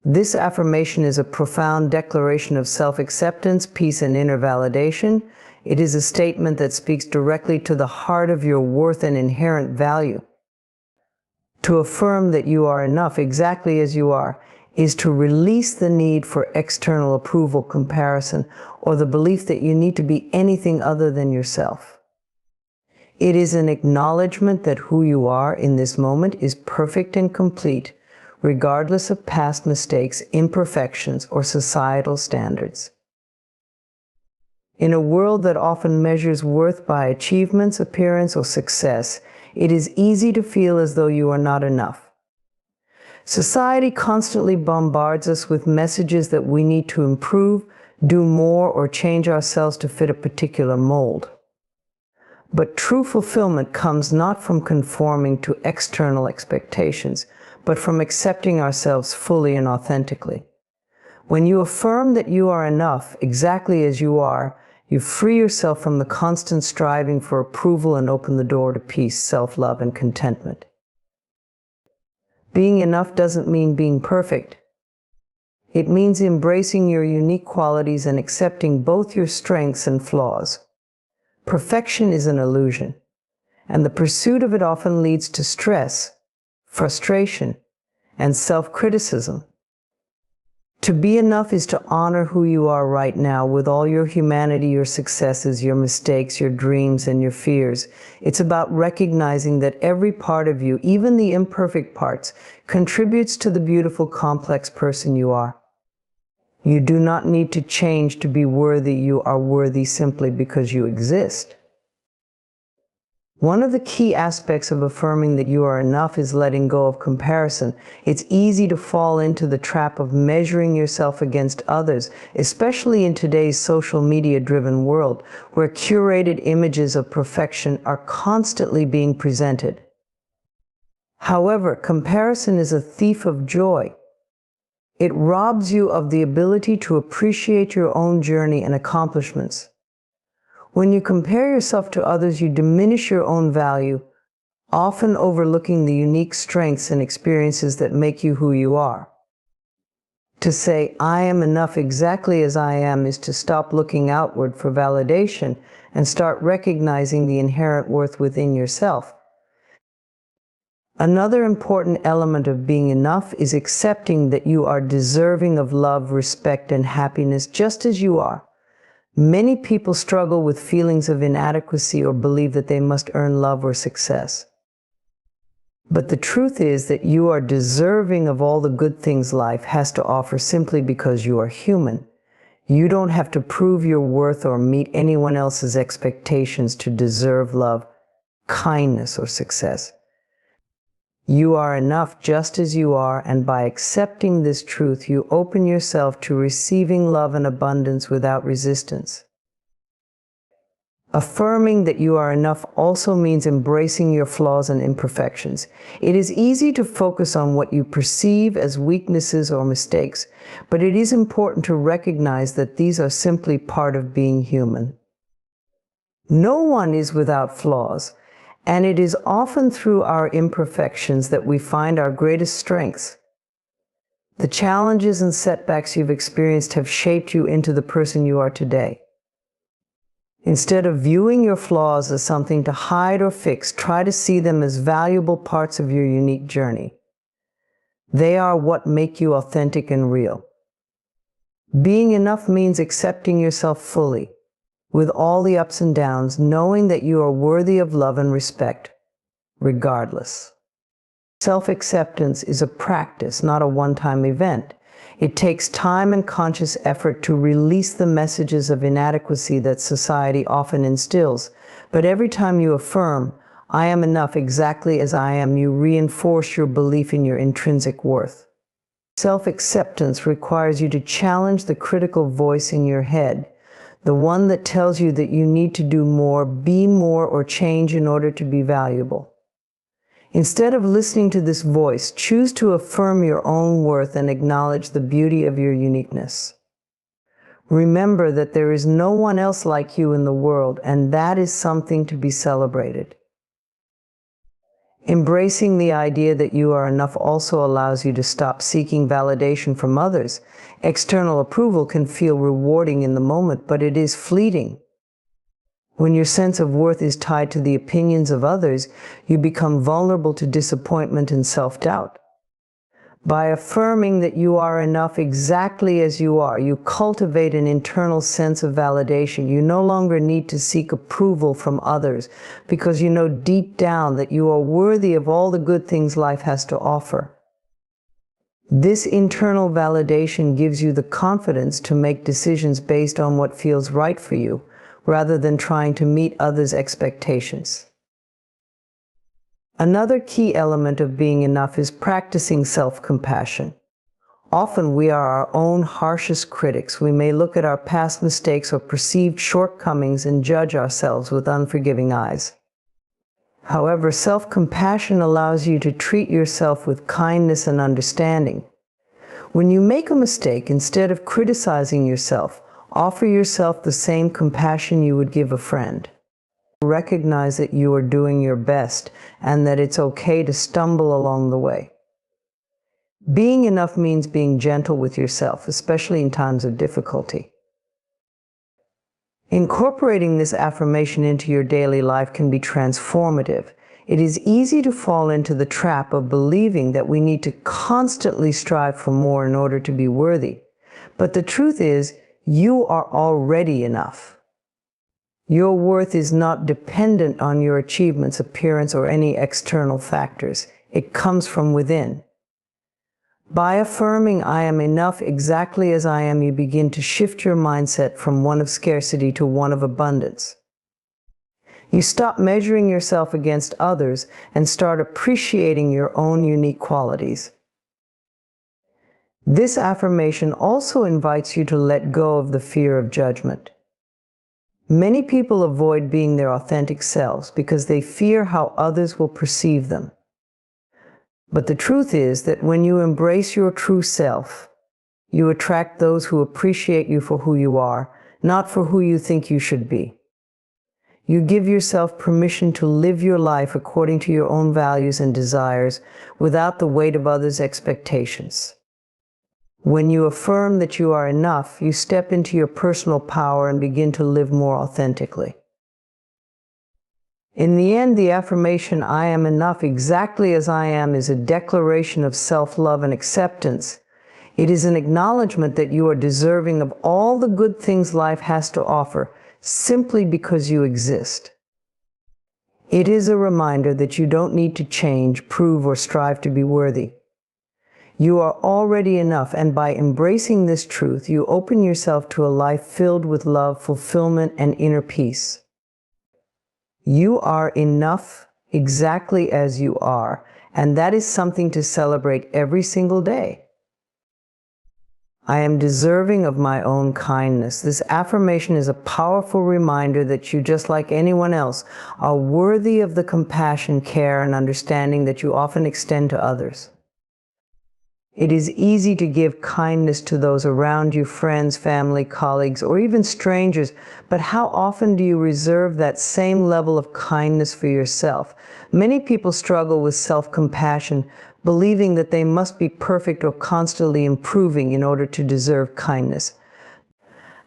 This affirmation is a profound declaration of self-acceptance, peace, and inner validation. It is a statement that speaks directly to the heart of your worth and inherent value. To affirm that you are enough exactly as you are is to release the need for external approval, comparison, or the belief that you need to be anything other than yourself. It is an acknowledgement that who you are in this moment is perfect and complete, regardless of past mistakes, imperfections, or societal standards. In a world that often measures worth by achievements, appearance, or success, it is easy to feel as though you are not enough. Society constantly bombards us with messages that we need to improve, do more, or change ourselves to fit a particular mold. But true fulfillment comes not from conforming to external expectations, but from accepting ourselves fully and authentically. When you affirm that you are enough exactly as you are, you free yourself from the constant striving for approval and open the door to peace, self-love, and contentment. Being enough doesn't mean being perfect. It means embracing your unique qualities and accepting both your strengths and flaws. Perfection is an illusion, and the pursuit of it often leads to stress, frustration, and self-criticism. To be enough is to honor who you are right now with all your humanity, your successes, your mistakes, your dreams, and your fears. It's about recognizing that every part of you, even the imperfect parts, contributes to the beautiful, complex person you are. You do not need to change to be worthy. You are worthy simply because you exist. One of the key aspects of affirming that you are enough is letting go of comparison. It's easy to fall into the trap of measuring yourself against others, especially in today's social media-driven world, where curated images of perfection are constantly being presented. However, comparison is a thief of joy. It robs you of the ability to appreciate your own journey and accomplishments. When you compare yourself to others, you diminish your own value, often overlooking the unique strengths and experiences that make you who you are. To say, "I am enough exactly as I am," is to stop looking outward for validation and start recognizing the inherent worth within yourself. Another important element of being enough is accepting that you are deserving of love, respect, and happiness just as you are. Many people struggle with feelings of inadequacy or believe that they must earn love or success. But the truth is that you are deserving of all the good things life has to offer simply because you are human. You don't have to prove your worth or meet anyone else's expectations to deserve love, kindness, or success. You are enough just as you are, and by accepting this truth, you open yourself to receiving love and abundance without resistance. Affirming that you are enough also means embracing your flaws and imperfections. It is easy to focus on what you perceive as weaknesses or mistakes, but it is important to recognize that these are simply part of being human. No one is without flaws, and it is often through our imperfections that we find our greatest strengths. The challenges and setbacks you've experienced have shaped you into the person you are today. Instead of viewing your flaws as something to hide or fix, try to see them as valuable parts of your unique journey. They are what make you authentic and real. Being enough means accepting yourself fully, with all the ups and downs, knowing that you are worthy of love and respect, regardless. Self-acceptance is a practice, not a one-time event. It takes time and conscious effort to release the messages of inadequacy that society often instills. But every time you affirm, "I am enough exactly as I am," you reinforce your belief in your intrinsic worth. Self-acceptance requires you to challenge the critical voice in your head, the one that tells you that you need to do more, be more, or change in order to be valuable. Instead of listening to this voice, choose to affirm your own worth and acknowledge the beauty of your uniqueness. Remember that there is no one else like you in the world, and that is something to be celebrated. Embracing the idea that you are enough also allows you to stop seeking validation from others. External approval can feel rewarding in the moment, but it is fleeting. When your sense of worth is tied to the opinions of others, you become vulnerable to disappointment and self-doubt. By affirming that you are enough exactly as you are, you cultivate an internal sense of validation. You no longer need to seek approval from others because you know deep down that you are worthy of all the good things life has to offer. This internal validation gives you the confidence to make decisions based on what feels right for you, rather than trying to meet others' expectations. Another key element of being enough is practicing self-compassion. Often we are our own harshest critics. We may look at our past mistakes or perceived shortcomings and judge ourselves with unforgiving eyes. However, self-compassion allows you to treat yourself with kindness and understanding. When you make a mistake, instead of criticizing yourself, offer yourself the same compassion you would give a friend. Recognize that you are doing your best and that it's okay to stumble along the way. Being enough means being gentle with yourself, especially in times of difficulty. Incorporating this affirmation into your daily life can be transformative. It is easy to fall into the trap of believing that we need to constantly strive for more in order to be worthy. But the truth is, you are already enough. Your worth is not dependent on your achievements, appearance, or any external factors. It comes from within. By affirming "I am enough exactly as I am," you begin to shift your mindset from one of scarcity to one of abundance. You stop measuring yourself against others and start appreciating your own unique qualities. This affirmation also invites you to let go of the fear of judgment. Many people avoid being their authentic selves because they fear how others will perceive them. But the truth is that when you embrace your true self, You attract those who appreciate you for who you are, not for who you think you should be. You give yourself permission to live your life according to your own values and desires without the weight of others' expectations. When you affirm that you are enough, you step into your personal power and begin to live more authentically. In the end, the affirmation, "I am enough exactly as I am," is a declaration of self-love and acceptance. It is an acknowledgement that you are deserving of all the good things life has to offer, simply because you exist. It is a reminder that you don't need to change, prove, or strive to be worthy. You are already enough, and by embracing this truth, you open yourself to a life filled with love, fulfillment, and inner peace. You are enough exactly as you are, and that is something to celebrate every single day. I am deserving of my own kindness. This affirmation is a powerful reminder that you, just like anyone else, are worthy of the compassion, care, and understanding that you often extend to others. It is easy to give kindness to those around you, friends, family, colleagues, or even strangers, but how often do you reserve that same level of kindness for yourself? Many people struggle with self-compassion, believing that they must be perfect or constantly improving in order to deserve kindness.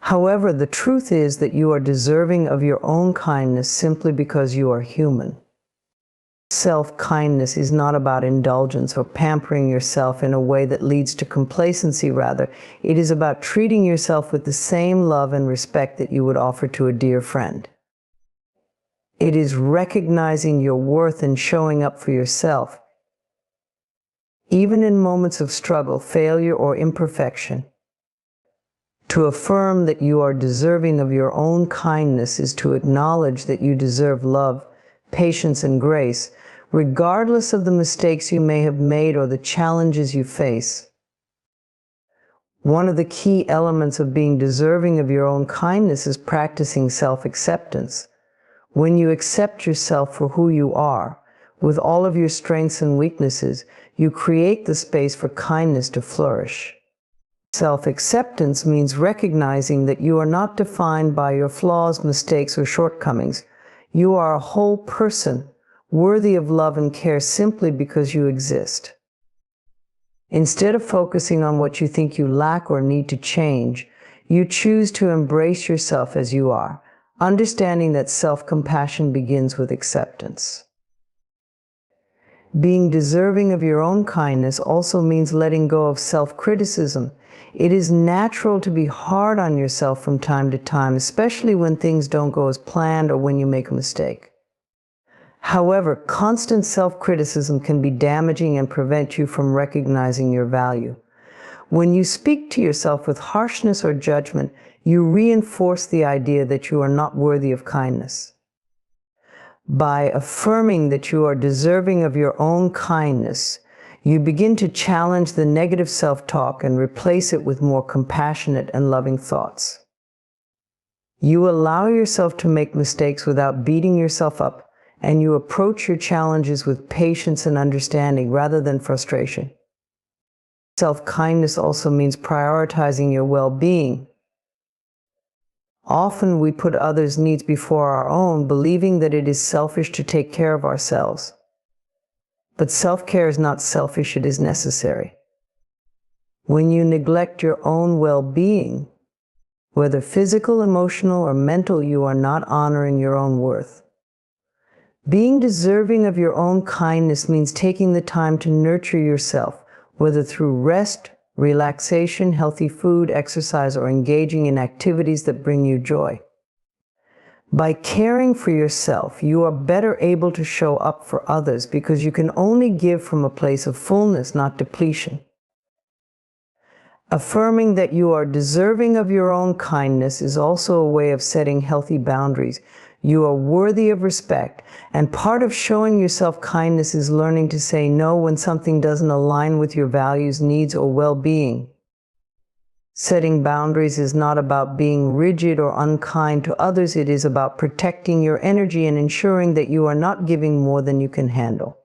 However, the truth is that you are deserving of your own kindness simply because you are human. Self-kindness is not about indulgence or pampering yourself in a way that leads to complacency. Rather, it is about treating yourself with the same love and respect that you would offer to a dear friend. It is recognizing your worth and showing up for yourself, even in moments of struggle, failure, or imperfection. To affirm that you are deserving of your own kindness is to acknowledge that you deserve love, patience, and grace, regardless of the mistakes you may have made or the challenges you face. One of the key elements of being deserving of your own kindness is practicing self-acceptance. When you accept yourself for who you are, with all of your strengths and weaknesses, you create the space for kindness to flourish. Self-acceptance means recognizing that you are not defined by your flaws, mistakes, or shortcomings. You are a whole person, worthy of love and care simply because you exist. Instead of focusing on what you think you lack or need to change, you choose to embrace yourself as you are, understanding that self-compassion begins with acceptance. Being deserving of your own kindness also means letting go of self-criticism. It is natural to be hard on yourself from time to time, especially when things don't go as planned or when you make a mistake. However, constant self-criticism can be damaging and prevent you from recognizing your value. When you speak to yourself with harshness or judgment, you reinforce the idea that you are not worthy of kindness. By affirming that you are deserving of your own kindness, you begin to challenge the negative self-talk and replace it with more compassionate and loving thoughts. You allow yourself to make mistakes without beating yourself up, and you approach your challenges with patience and understanding rather than frustration. Self-kindness also means prioritizing your well-being. Often we put others' needs before our own, believing that it is selfish to take care of ourselves. But self-care is not selfish, it is necessary. When you neglect your own well-being, whether physical, emotional, or mental, you are not honoring your own worth. Being deserving of your own kindness means taking the time to nurture yourself, whether through rest, relaxation, healthy food, exercise, or engaging in activities that bring you joy. By caring for yourself, you are better able to show up for others because you can only give from a place of fullness, not depletion. Affirming that you are deserving of your own kindness is also a way of setting healthy boundaries. You are worthy of respect, and part of showing yourself kindness is learning to say no when something doesn't align with your values, needs, or well-being. Setting boundaries is not about being rigid or unkind to others. It is about protecting your energy and ensuring that you are not giving more than you can handle.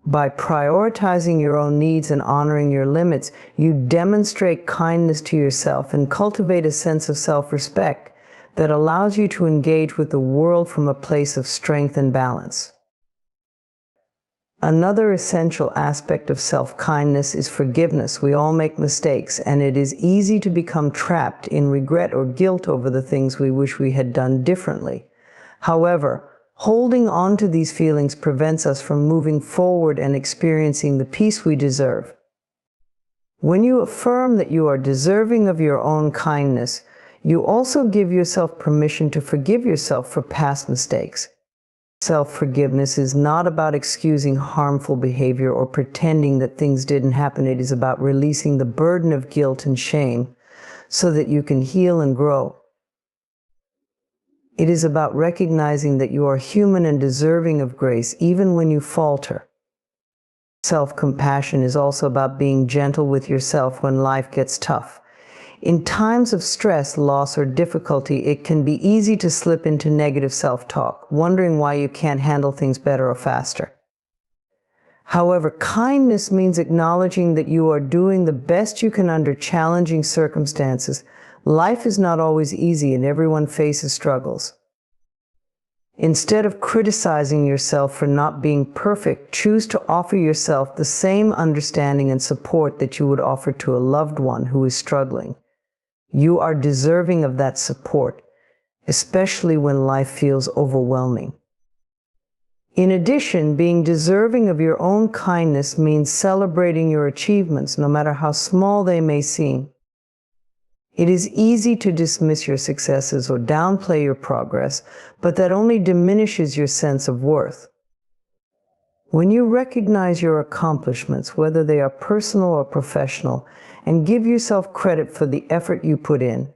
By prioritizing your own needs and honoring your limits, you demonstrate kindness to yourself and cultivate a sense of self-respect that allows you to engage with the world from a place of strength and balance. Another essential aspect of self-kindness is forgiveness. We all make mistakes, and it is easy to become trapped in regret or guilt over the things we wish we had done differently. However, holding on to these feelings prevents us from moving forward and experiencing the peace we deserve. When you affirm that you are deserving of your own kindness, you also give yourself permission to forgive yourself for past mistakes. Self-forgiveness is not about excusing harmful behavior or pretending that things didn't happen. It is about releasing the burden of guilt and shame so that you can heal and grow. It is about recognizing that you are human and deserving of grace even when you falter. Self-compassion is also about being gentle with yourself when life gets tough. In times of stress, loss, or difficulty, it can be easy to slip into negative self-talk, wondering why you can't handle things better or faster. However, kindness means acknowledging that you are doing the best you can under challenging circumstances. Life is not always easy, and everyone faces struggles. Instead of criticizing yourself for not being perfect, choose to offer yourself the same understanding and support that you would offer to a loved one who is struggling. You are deserving of that support, especially when life feels overwhelming. In addition, being deserving of your own kindness means celebrating your achievements, no matter how small they may seem. It is easy to dismiss your successes or downplay your progress, but that only diminishes your sense of worth. When you recognize your accomplishments, whether they are personal or professional, and give yourself credit for the effort you put in,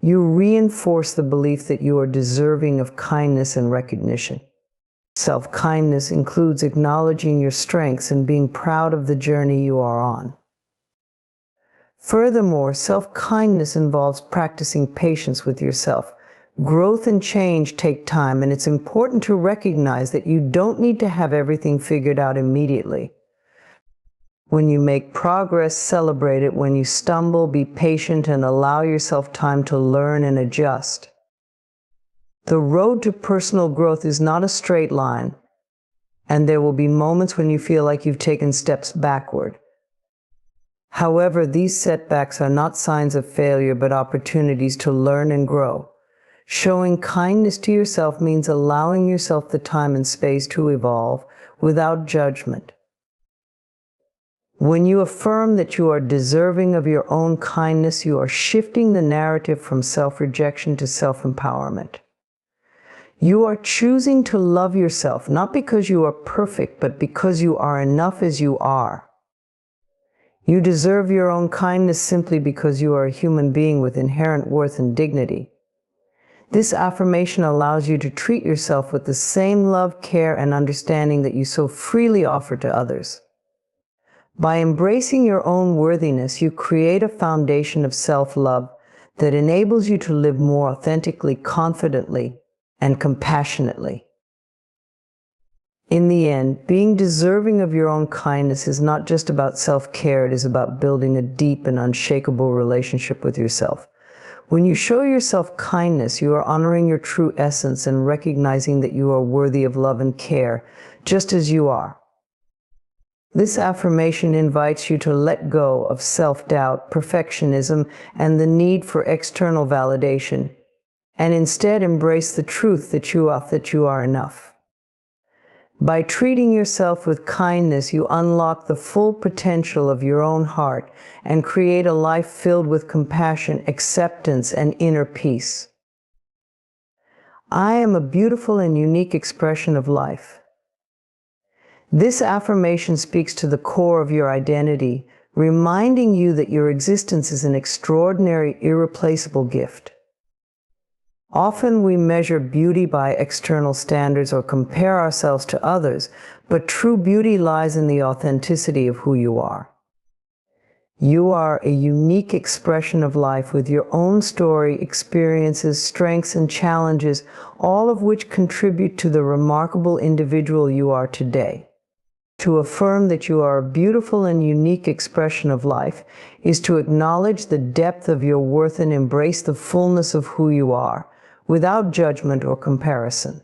you reinforce the belief that you are deserving of kindness and recognition. Self-kindness includes acknowledging your strengths and being proud of the journey you are on. Furthermore, self-kindness involves practicing patience with yourself. Growth and change take time, and it's important to recognize that you don't need to have everything figured out immediately. When you make progress, celebrate it. When you stumble, be patient and allow yourself time to learn and adjust. The road to personal growth is not a straight line, and there will be moments when you feel like you've taken steps backward. However, these setbacks are not signs of failure, but opportunities to learn and grow. Showing kindness to yourself means allowing yourself the time and space to evolve without judgment. When you affirm that you are deserving of your own kindness, you are shifting the narrative from self-rejection to self-empowerment. You are choosing to love yourself, not because you are perfect, but because you are enough as you are. You deserve your own kindness simply because you are a human being with inherent worth and dignity. This affirmation allows you to treat yourself with the same love, care, and understanding that you so freely offer to others. By embracing your own worthiness, you create a foundation of self-love that enables you to live more authentically, confidently, and compassionately. In the end, being deserving of your own kindness is not just about self-care, it is about building a deep and unshakable relationship with yourself. When you show yourself kindness, you are honoring your true essence and recognizing that you are worthy of love and care, just as you are. This affirmation invites you to let go of self-doubt, perfectionism, and the need for external validation, and instead embrace the truth that you are enough. By treating yourself with kindness, you unlock the full potential of your own heart and create a life filled with compassion, acceptance, and inner peace. I am a beautiful and unique expression of life. This affirmation speaks to the core of your identity, reminding you that your existence is an extraordinary, irreplaceable gift. Often we measure beauty by external standards or compare ourselves to others, but true beauty lies in the authenticity of who you are. You are a unique expression of life with your own story, experiences, strengths, and challenges, all of which contribute to the remarkable individual you are today. To affirm that you are a beautiful and unique expression of life is to acknowledge the depth of your worth and embrace the fullness of who you are, without judgment or comparison.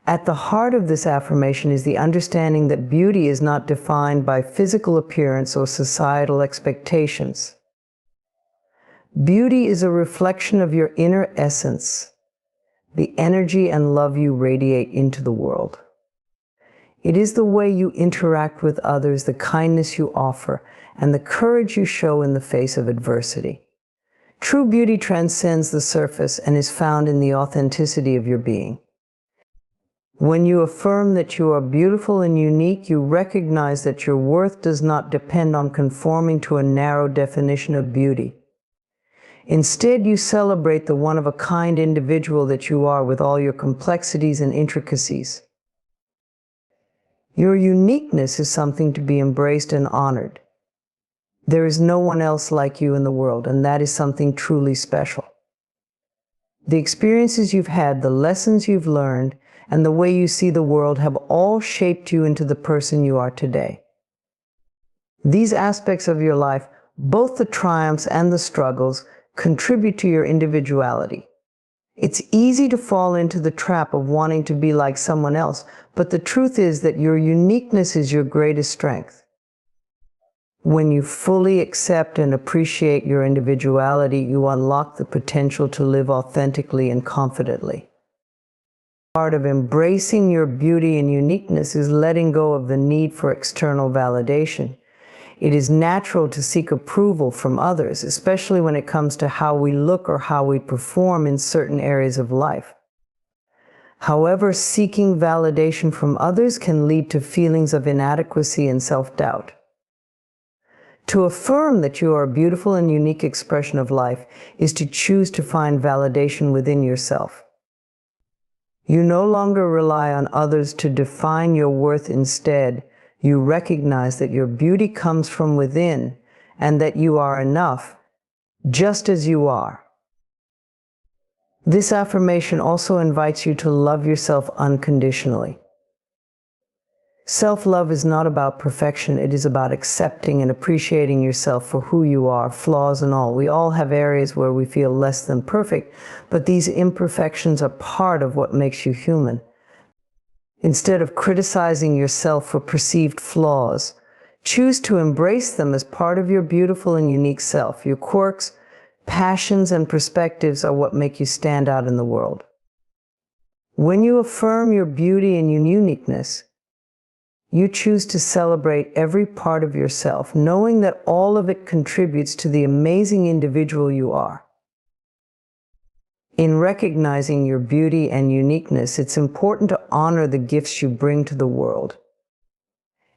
At the heart of this affirmation is the understanding that beauty is not defined by physical appearance or societal expectations. Beauty is a reflection of your inner essence, the energy and love you radiate into the world. It is the way you interact with others, the kindness you offer, and the courage you show in the face of adversity. True beauty transcends the surface and is found in the authenticity of your being. When you affirm that you are beautiful and unique, you recognize that your worth does not depend on conforming to a narrow definition of beauty. Instead, you celebrate the one-of-a-kind individual that you are with all your complexities and intricacies. Your uniqueness is something to be embraced and honored. There is no one else like you in the world, and that is something truly special. The experiences you've had, the lessons you've learned, and the way you see the world have all shaped you into the person you are today. These aspects of your life, both the triumphs and the struggles, contribute to your individuality. It's easy to fall into the trap of wanting to be like someone else, but the truth is that your uniqueness is your greatest strength. When you fully accept and appreciate your individuality, you unlock the potential to live authentically and confidently. Part of embracing your beauty and uniqueness is letting go of the need for external validation. It is natural to seek approval from others, especially when it comes to how we look or how we perform in certain areas of life. However, seeking validation from others can lead to feelings of inadequacy and self-doubt. To affirm that you are a beautiful and unique expression of life is to choose to find validation within yourself. You no longer rely on others to define your worth. Instead, you recognize that your beauty comes from within and that you are enough, just as you are. This affirmation also invites you to love yourself unconditionally. Self-love is not about perfection. It is about accepting and appreciating yourself for who you are, flaws and all. We all have areas where we feel less than perfect, but these imperfections are part of what makes you human. Instead of criticizing yourself for perceived flaws, choose to embrace them as part of your beautiful and unique self. Your quirks, passions, and perspectives are what make you stand out in the world. When you affirm your beauty and your uniqueness, you choose to celebrate every part of yourself, knowing that all of it contributes to the amazing individual you are. In recognizing your beauty and uniqueness, it's important to honor the gifts you bring to the world.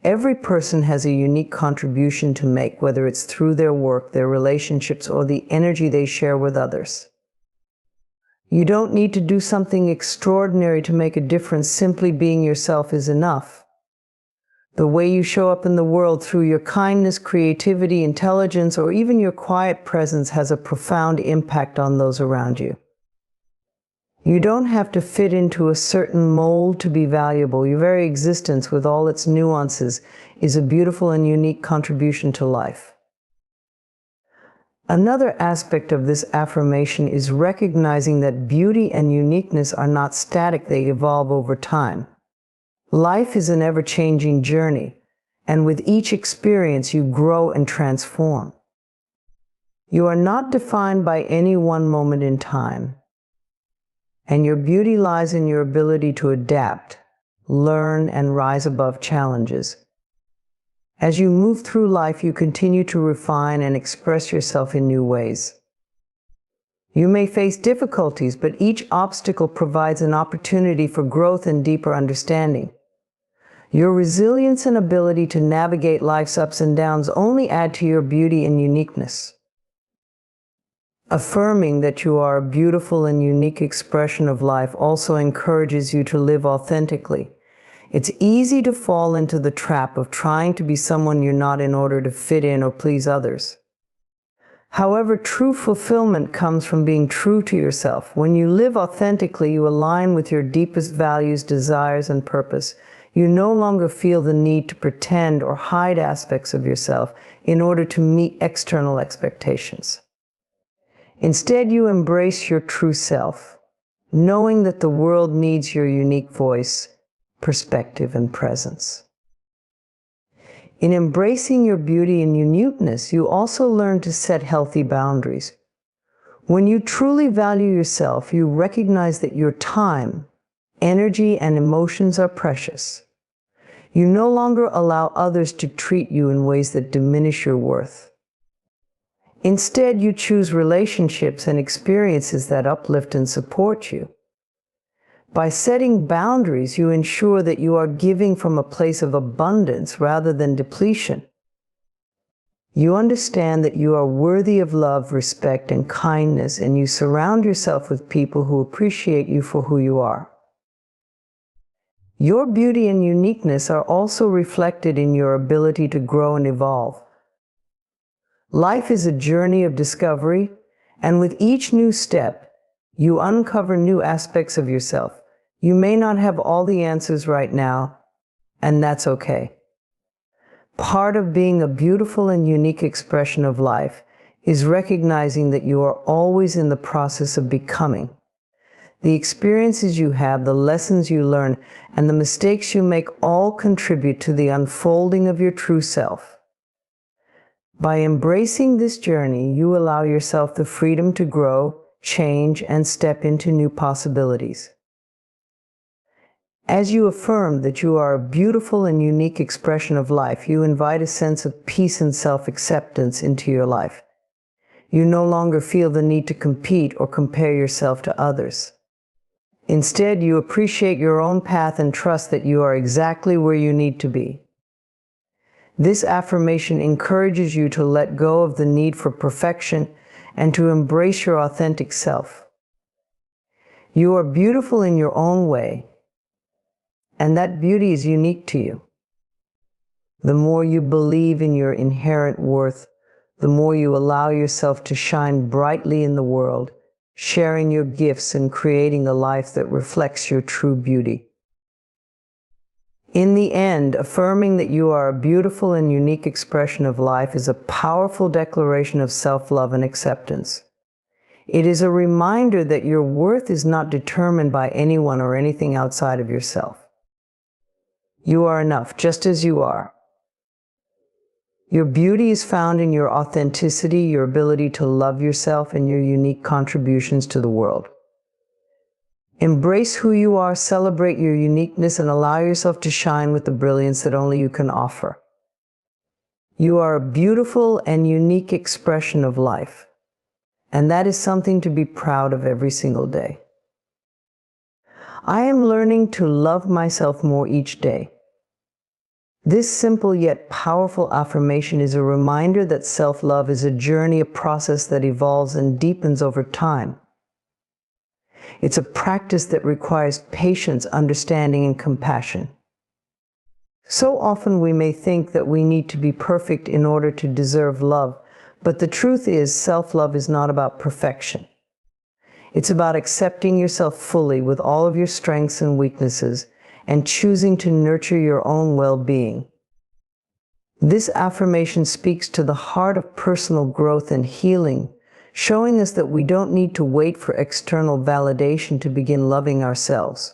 Every person has a unique contribution to make, whether it's through their work, their relationships, or the energy they share with others. You don't need to do something extraordinary to make a difference. Simply being yourself is enough. The way you show up in the world through your kindness, creativity, intelligence, or even your quiet presence has a profound impact on those around you. You don't have to fit into a certain mold to be valuable. Your very existence, with all its nuances, is a beautiful and unique contribution to life. Another aspect of this affirmation is recognizing that beauty and uniqueness are not static. They evolve over time. Life is an ever-changing journey, and with each experience you grow and transform. You are not defined by any one moment in time, and your beauty lies in your ability to adapt, learn, and rise above challenges. As you move through life, you continue to refine and express yourself in new ways. You may face difficulties, but each obstacle provides an opportunity for growth and deeper understanding. Your resilience and ability to navigate life's ups and downs only add to your beauty and uniqueness. Affirming that you are a beautiful and unique expression of life also encourages you to live authentically. It's easy to fall into the trap of trying to be someone you're not in order to fit in or please others. However, true fulfillment comes from being true to yourself. When you live authentically, you align with your deepest values, desires, and purpose. You no longer feel the need to pretend or hide aspects of yourself in order to meet external expectations. Instead, you embrace your true self, knowing that the world needs your unique voice, perspective, and presence. In embracing your beauty and uniqueness, you also learn to set healthy boundaries. When you truly value yourself, you recognize that your time, energy, and emotions are precious. You no longer allow others to treat you in ways that diminish your worth. Instead, you choose relationships and experiences that uplift and support you. By setting boundaries, you ensure that you are giving from a place of abundance rather than depletion. You understand that you are worthy of love, respect, and kindness, and you surround yourself with people who appreciate you for who you are. Your beauty and uniqueness are also reflected in your ability to grow and evolve. Life is a journey of discovery, and with each new step, you uncover new aspects of yourself. You may not have all the answers right now, and that's okay. Part of being a beautiful and unique expression of life is recognizing that you are always in the process of becoming. The experiences you have, the lessons you learn, and the mistakes you make all contribute to the unfolding of your true self. By embracing this journey, you allow yourself the freedom to grow, change, and step into new possibilities. As you affirm that you are a beautiful and unique expression of life, you invite a sense of peace and self-acceptance into your life. You no longer feel the need to compete or compare yourself to others. Instead, you appreciate your own path and trust that you are exactly where you need to be. This affirmation encourages you to let go of the need for perfection and to embrace your authentic self. You are beautiful in your own way, and that beauty is unique to you. The more you believe in your inherent worth, the more you allow yourself to shine brightly in the world, sharing your gifts and creating a life that reflects your true beauty. In the end, affirming that you are a beautiful and unique expression of life is a powerful declaration of self-love and acceptance. It is a reminder that your worth is not determined by anyone or anything outside of yourself. You are enough, just as you are. Your beauty is found in your authenticity, your ability to love yourself, and your unique contributions to the world. Embrace who you are, celebrate your uniqueness, and allow yourself to shine with the brilliance that only you can offer. You are a beautiful and unique expression of life, and that is something to be proud of every single day. I am learning to love myself more each day. This simple yet powerful affirmation is a reminder that self-love is a journey, a process that evolves and deepens over time. It's a practice that requires patience, understanding, and compassion. So often we may think that we need to be perfect in order to deserve love, but the truth is, self-love is not about perfection. It's about accepting yourself fully with all of your strengths and weaknesses and choosing to nurture your own well-being. This affirmation speaks to the heart of personal growth and healing, showing us that we don't need to wait for external validation to begin loving ourselves.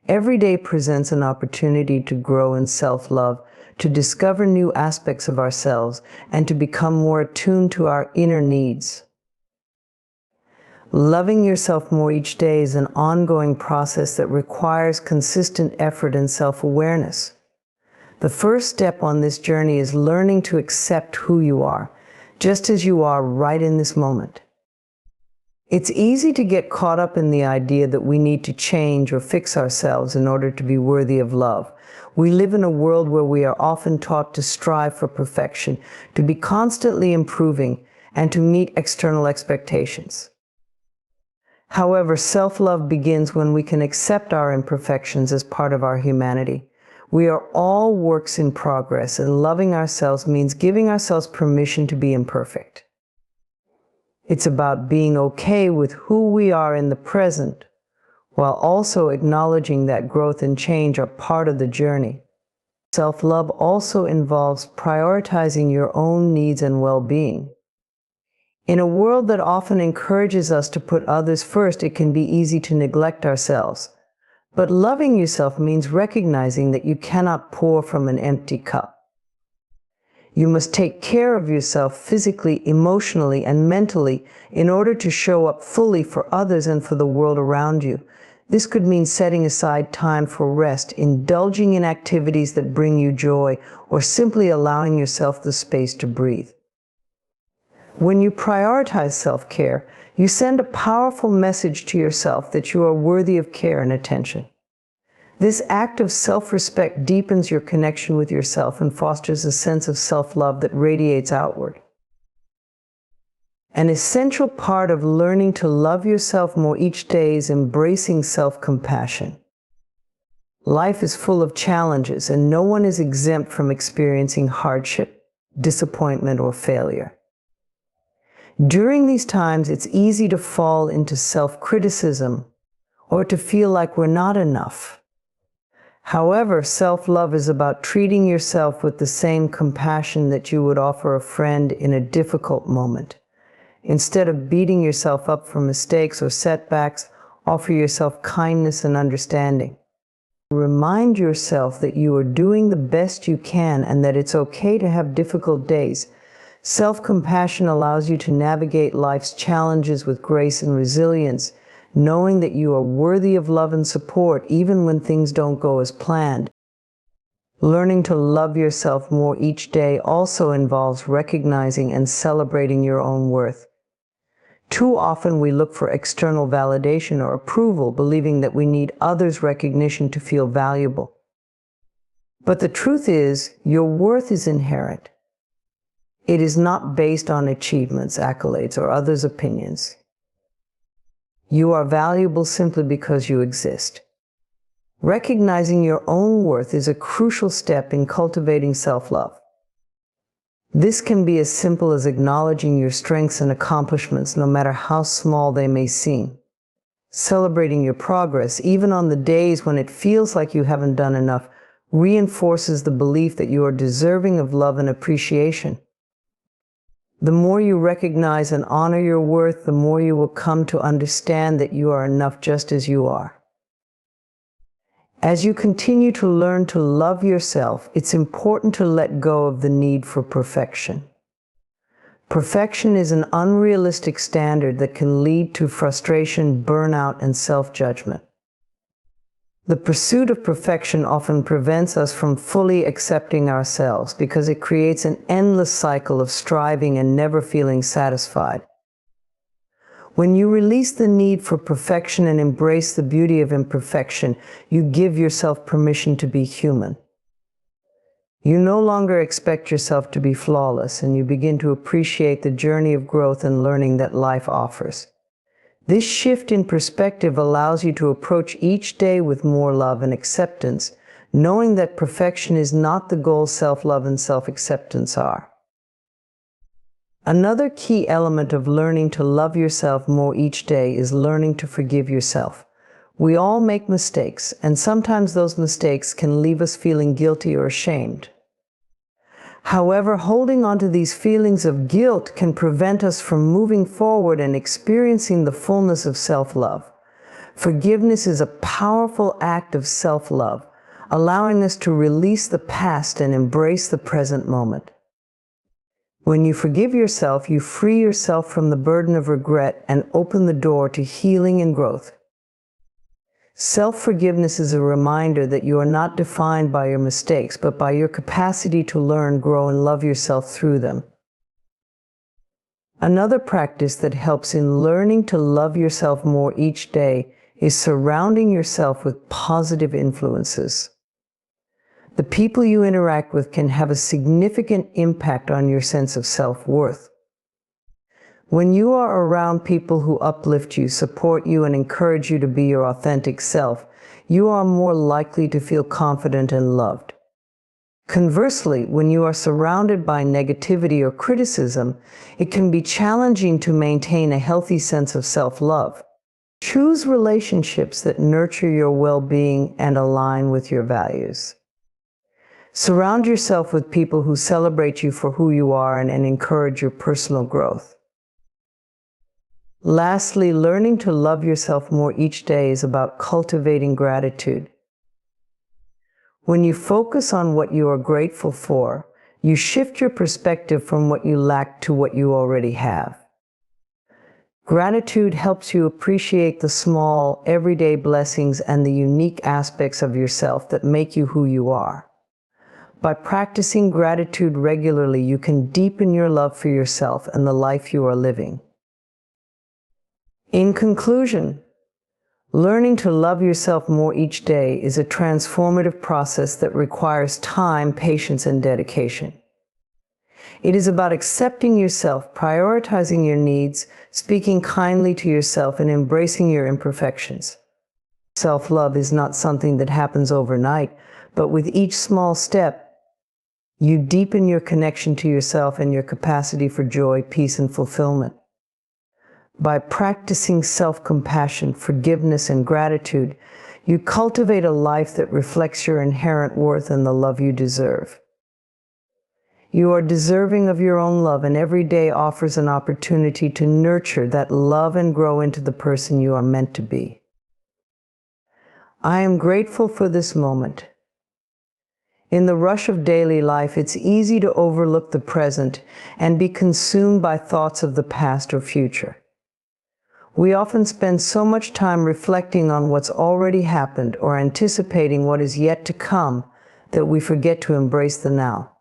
Every day presents an opportunity to grow in self-love, to discover new aspects of ourselves, and to become more attuned to our inner needs. Loving yourself more each day is an ongoing process that requires consistent effort and self-awareness. The first step on this journey is learning to accept who you are, just as you are right in this moment. It's easy to get caught up in the idea that we need to change or fix ourselves in order to be worthy of love. We live in a world where we are often taught to strive for perfection, to be constantly improving, and to meet external expectations. However, self-love begins when we can accept our imperfections as part of our humanity. We are all works in progress, and loving ourselves means giving ourselves permission to be imperfect. It's about being okay with who we are in the present, while also acknowledging that growth and change are part of the journey. Self-love also involves prioritizing your own needs and well-being. In a world that often encourages us to put others first, it can be easy to neglect ourselves. But loving yourself means recognizing that you cannot pour from an empty cup. You must take care of yourself physically, emotionally, and mentally in order to show up fully for others and for the world around you. This could mean setting aside time for rest, indulging in activities that bring you joy, or simply allowing yourself the space to breathe. When you prioritize self-care, you send a powerful message to yourself that you are worthy of care and attention. This act of self-respect deepens your connection with yourself and fosters a sense of self-love that radiates outward. An essential part of learning to love yourself more each day is embracing self-compassion. Life is full of challenges, and no one is exempt from experiencing hardship, disappointment, or failure. During these times, it's easy to fall into self-criticism or to feel like we're not enough. However, self-love is about treating yourself with the same compassion that you would offer a friend in a difficult moment. Instead of beating yourself up for mistakes or setbacks, offer yourself kindness and understanding. Remind yourself that you are doing the best you can and that it's okay to have difficult days. Self-compassion allows you to navigate life's challenges with grace and resilience, knowing that you are worthy of love and support even when things don't go as planned. Learning to love yourself more each day also involves recognizing and celebrating your own worth. Too often we look for external validation or approval, believing that we need others' recognition to feel valuable. But the truth is, your worth is inherent. It is not based on achievements, accolades, or others' opinions. You are valuable simply because you exist. Recognizing your own worth is a crucial step in cultivating self-love. This can be as simple as acknowledging your strengths and accomplishments, no matter how small they may seem. Celebrating your progress, even on the days when it feels like you haven't done enough, reinforces the belief that you are deserving of love and appreciation. The more you recognize and honor your worth, the more you will come to understand that you are enough just as you are. As you continue to learn to love yourself, it's important to let go of the need for perfection. Perfection is an unrealistic standard that can lead to frustration, burnout, and self-judgment. The pursuit of perfection often prevents us from fully accepting ourselves because it creates an endless cycle of striving and never feeling satisfied. When you release the need for perfection and embrace the beauty of imperfection, you give yourself permission to be human. You no longer expect yourself to be flawless, and you begin to appreciate the journey of growth and learning that life offers. This shift in perspective allows you to approach each day with more love and acceptance, knowing that perfection is not the goal self-love and self-acceptance are. Another key element of learning to love yourself more each day is learning to forgive yourself. We all make mistakes, and sometimes those mistakes can leave us feeling guilty or ashamed. However, holding on to these feelings of guilt can prevent us from moving forward and experiencing the fullness of self-love. Forgiveness is a powerful act of self-love, allowing us to release the past and embrace the present moment. When you forgive yourself, you free yourself from the burden of regret and open the door to healing and growth. Self-forgiveness is a reminder that you are not defined by your mistakes, but by your capacity to learn, grow, and love yourself through them. Another practice that helps in learning to love yourself more each day is surrounding yourself with positive influences. The people you interact with can have a significant impact on your sense of self-worth. When you are around people who uplift you, support you, and encourage you to be your authentic self, you are more likely to feel confident and loved. Conversely, when you are surrounded by negativity or criticism, it can be challenging to maintain a healthy sense of self-love. Choose relationships that nurture your well-being and align with your values. Surround yourself with people who celebrate you for who you are and encourage your personal growth. Lastly, learning to love yourself more each day is about cultivating gratitude. When you focus on what you are grateful for, you shift your perspective from what you lack to what you already have. Gratitude helps you appreciate the small, everyday blessings and the unique aspects of yourself that make you who you are. By practicing gratitude regularly, you can deepen your love for yourself and the life you are living. In conclusion, learning to love yourself more each day is a transformative process that requires time, patience, and dedication. It is about accepting yourself, prioritizing your needs, speaking kindly to yourself, and embracing your imperfections. Self-love is not something that happens overnight, but with each small step, you deepen your connection to yourself and your capacity for joy, peace, and fulfillment. By practicing self-compassion, forgiveness, and gratitude, you cultivate a life that reflects your inherent worth and the love you deserve. You are deserving of your own love, and every day offers an opportunity to nurture that love and grow into the person you are meant to be. I am grateful for this moment. In the rush of daily life, it's easy to overlook the present and be consumed by thoughts of the past or future. We often spend so much time reflecting on what's already happened or anticipating what is yet to come that we forget to embrace the now.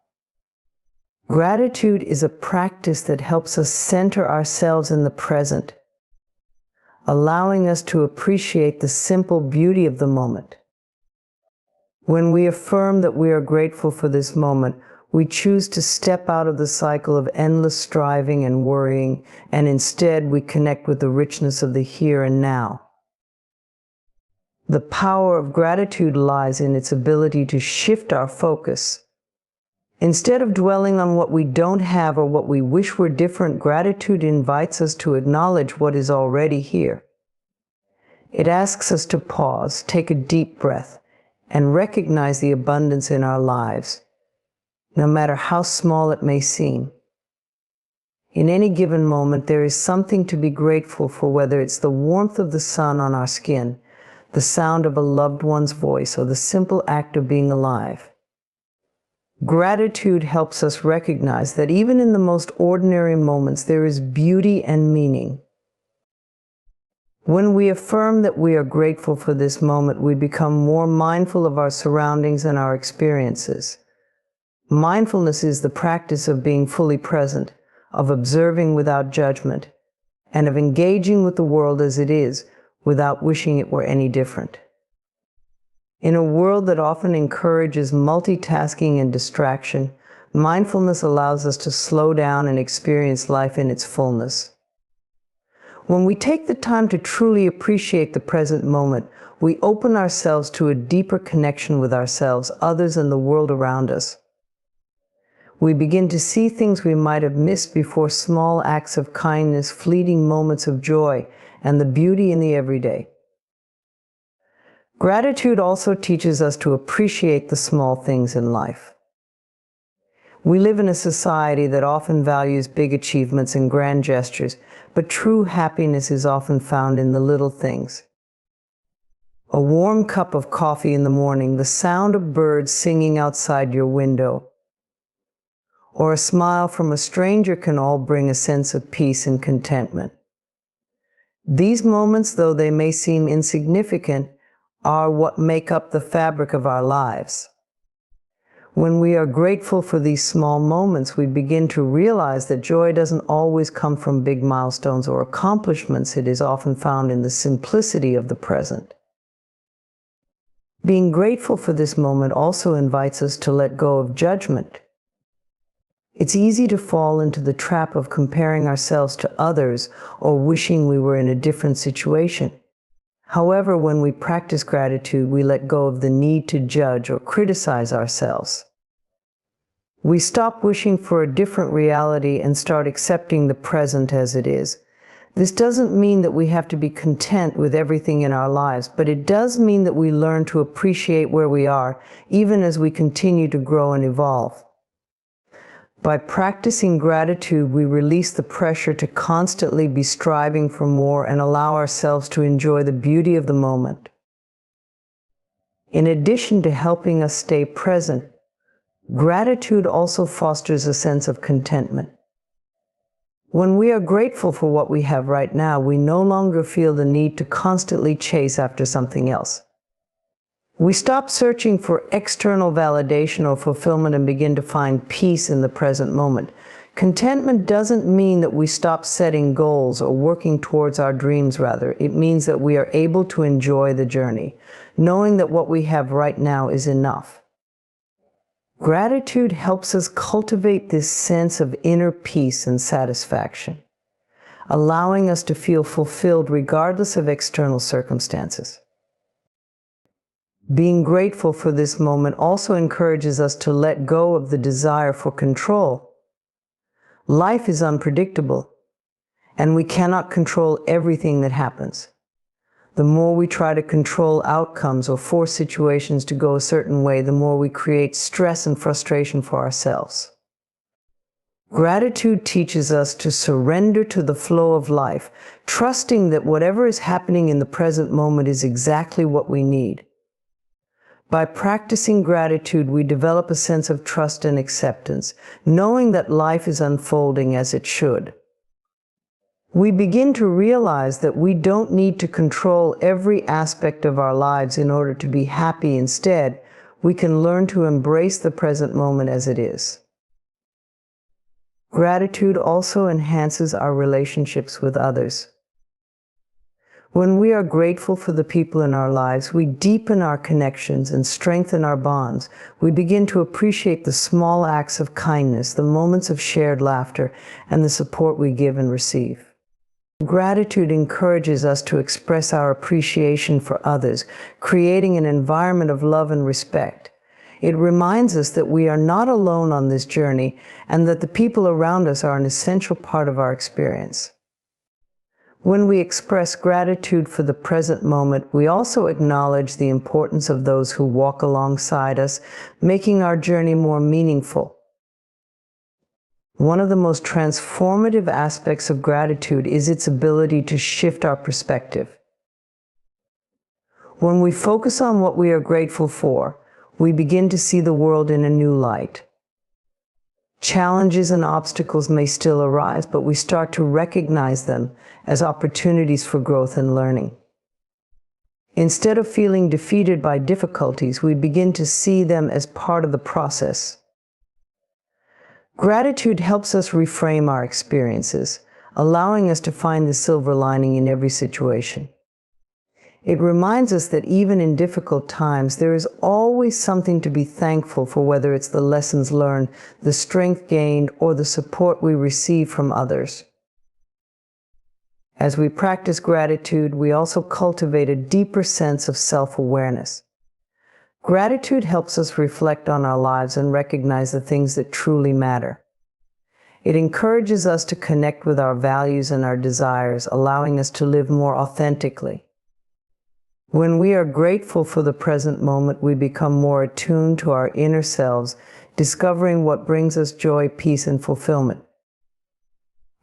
Gratitude is a practice that helps us center ourselves in the present, allowing us to appreciate the simple beauty of the moment. When we affirm that we are grateful for this moment, we choose to step out of the cycle of endless striving and worrying, and instead we connect with the richness of the here and now. The power of gratitude lies in its ability to shift our focus. Instead of dwelling on what we don't have or what we wish were different, gratitude invites us to acknowledge what is already here. It asks us to pause, take a deep breath, and recognize the abundance in our lives, no matter how small it may seem. In any given moment, there is something to be grateful for, whether it's the warmth of the sun on our skin, the sound of a loved one's voice, or the simple act of being alive. Gratitude helps us recognize that even in the most ordinary moments, there is beauty and meaning. When we affirm that we are grateful for this moment, we become more mindful of our surroundings and our experiences. Mindfulness is the practice of being fully present, of observing without judgment, and of engaging with the world as it is, without wishing it were any different. In a world that often encourages multitasking and distraction, mindfulness allows us to slow down and experience life in its fullness. When we take the time to truly appreciate the present moment, we open ourselves to a deeper connection with ourselves, others, and the world around us. We begin to see things we might have missed before: small acts of kindness, fleeting moments of joy, and the beauty in the everyday. Gratitude also teaches us to appreciate the small things in life. We live in a society that often values big achievements and grand gestures, but true happiness is often found in the little things. A warm cup of coffee in the morning, the sound of birds singing outside your window, or a smile from a stranger can all bring a sense of peace and contentment. These moments, though they may seem insignificant, are what make up the fabric of our lives. When we are grateful for these small moments, we begin to realize that joy doesn't always come from big milestones or accomplishments. It is often found in the simplicity of the present. Being grateful for this moment also invites us to let go of judgment. It's easy to fall into the trap of comparing ourselves to others or wishing we were in a different situation. However, when we practice gratitude, we let go of the need to judge or criticize ourselves. We stop wishing for a different reality and start accepting the present as it is. This doesn't mean that we have to be content with everything in our lives, but it does mean that we learn to appreciate where we are, even as we continue to grow and evolve. By practicing gratitude, we release the pressure to constantly be striving for more and allow ourselves to enjoy the beauty of the moment. In addition to helping us stay present, gratitude also fosters a sense of contentment. When we are grateful for what we have right now, we no longer feel the need to constantly chase after something else. We stop searching for external validation or fulfillment and begin to find peace in the present moment. Contentment doesn't mean that we stop setting goals or working towards our dreams, rather. It means that we are able to enjoy the journey, knowing that what we have right now is enough. Gratitude helps us cultivate this sense of inner peace and satisfaction, allowing us to feel fulfilled regardless of external circumstances. Being grateful for this moment also encourages us to let go of the desire for control. Life is unpredictable, and we cannot control everything that happens. The more we try to control outcomes or force situations to go a certain way, the more we create stress and frustration for ourselves. Gratitude teaches us to surrender to the flow of life, trusting that whatever is happening in the present moment is exactly what we need. By practicing gratitude, we develop a sense of trust and acceptance, knowing that life is unfolding as it should. We begin to realize that we don't need to control every aspect of our lives in order to be happy. Instead, we can learn to embrace the present moment as it is. Gratitude also enhances our relationships with others. When we are grateful for the people in our lives, we deepen our connections and strengthen our bonds. We begin to appreciate the small acts of kindness, the moments of shared laughter, and the support we give and receive. Gratitude encourages us to express our appreciation for others, creating an environment of love and respect. It reminds us that we are not alone on this journey and that the people around us are an essential part of our experience. When we express gratitude for the present moment, we also acknowledge the importance of those who walk alongside us, making our journey more meaningful. One of the most transformative aspects of gratitude is its ability to shift our perspective. When we focus on what we are grateful for, we begin to see the world in a new light. Challenges and obstacles may still arise, but we start to recognize them as opportunities for growth and learning. Instead of feeling defeated by difficulties, we begin to see them as part of the process. Gratitude helps us reframe our experiences, allowing us to find the silver lining in every situation. It reminds us that even in difficult times, there is always something to be thankful for, whether it's the lessons learned, the strength gained, or the support we receive from others. As we practice gratitude, we also cultivate a deeper sense of self-awareness. Gratitude helps us reflect on our lives and recognize the things that truly matter. It encourages us to connect with our values and our desires, allowing us to live more authentically. When we are grateful for the present moment, we become more attuned to our inner selves, discovering what brings us joy, peace, and fulfillment.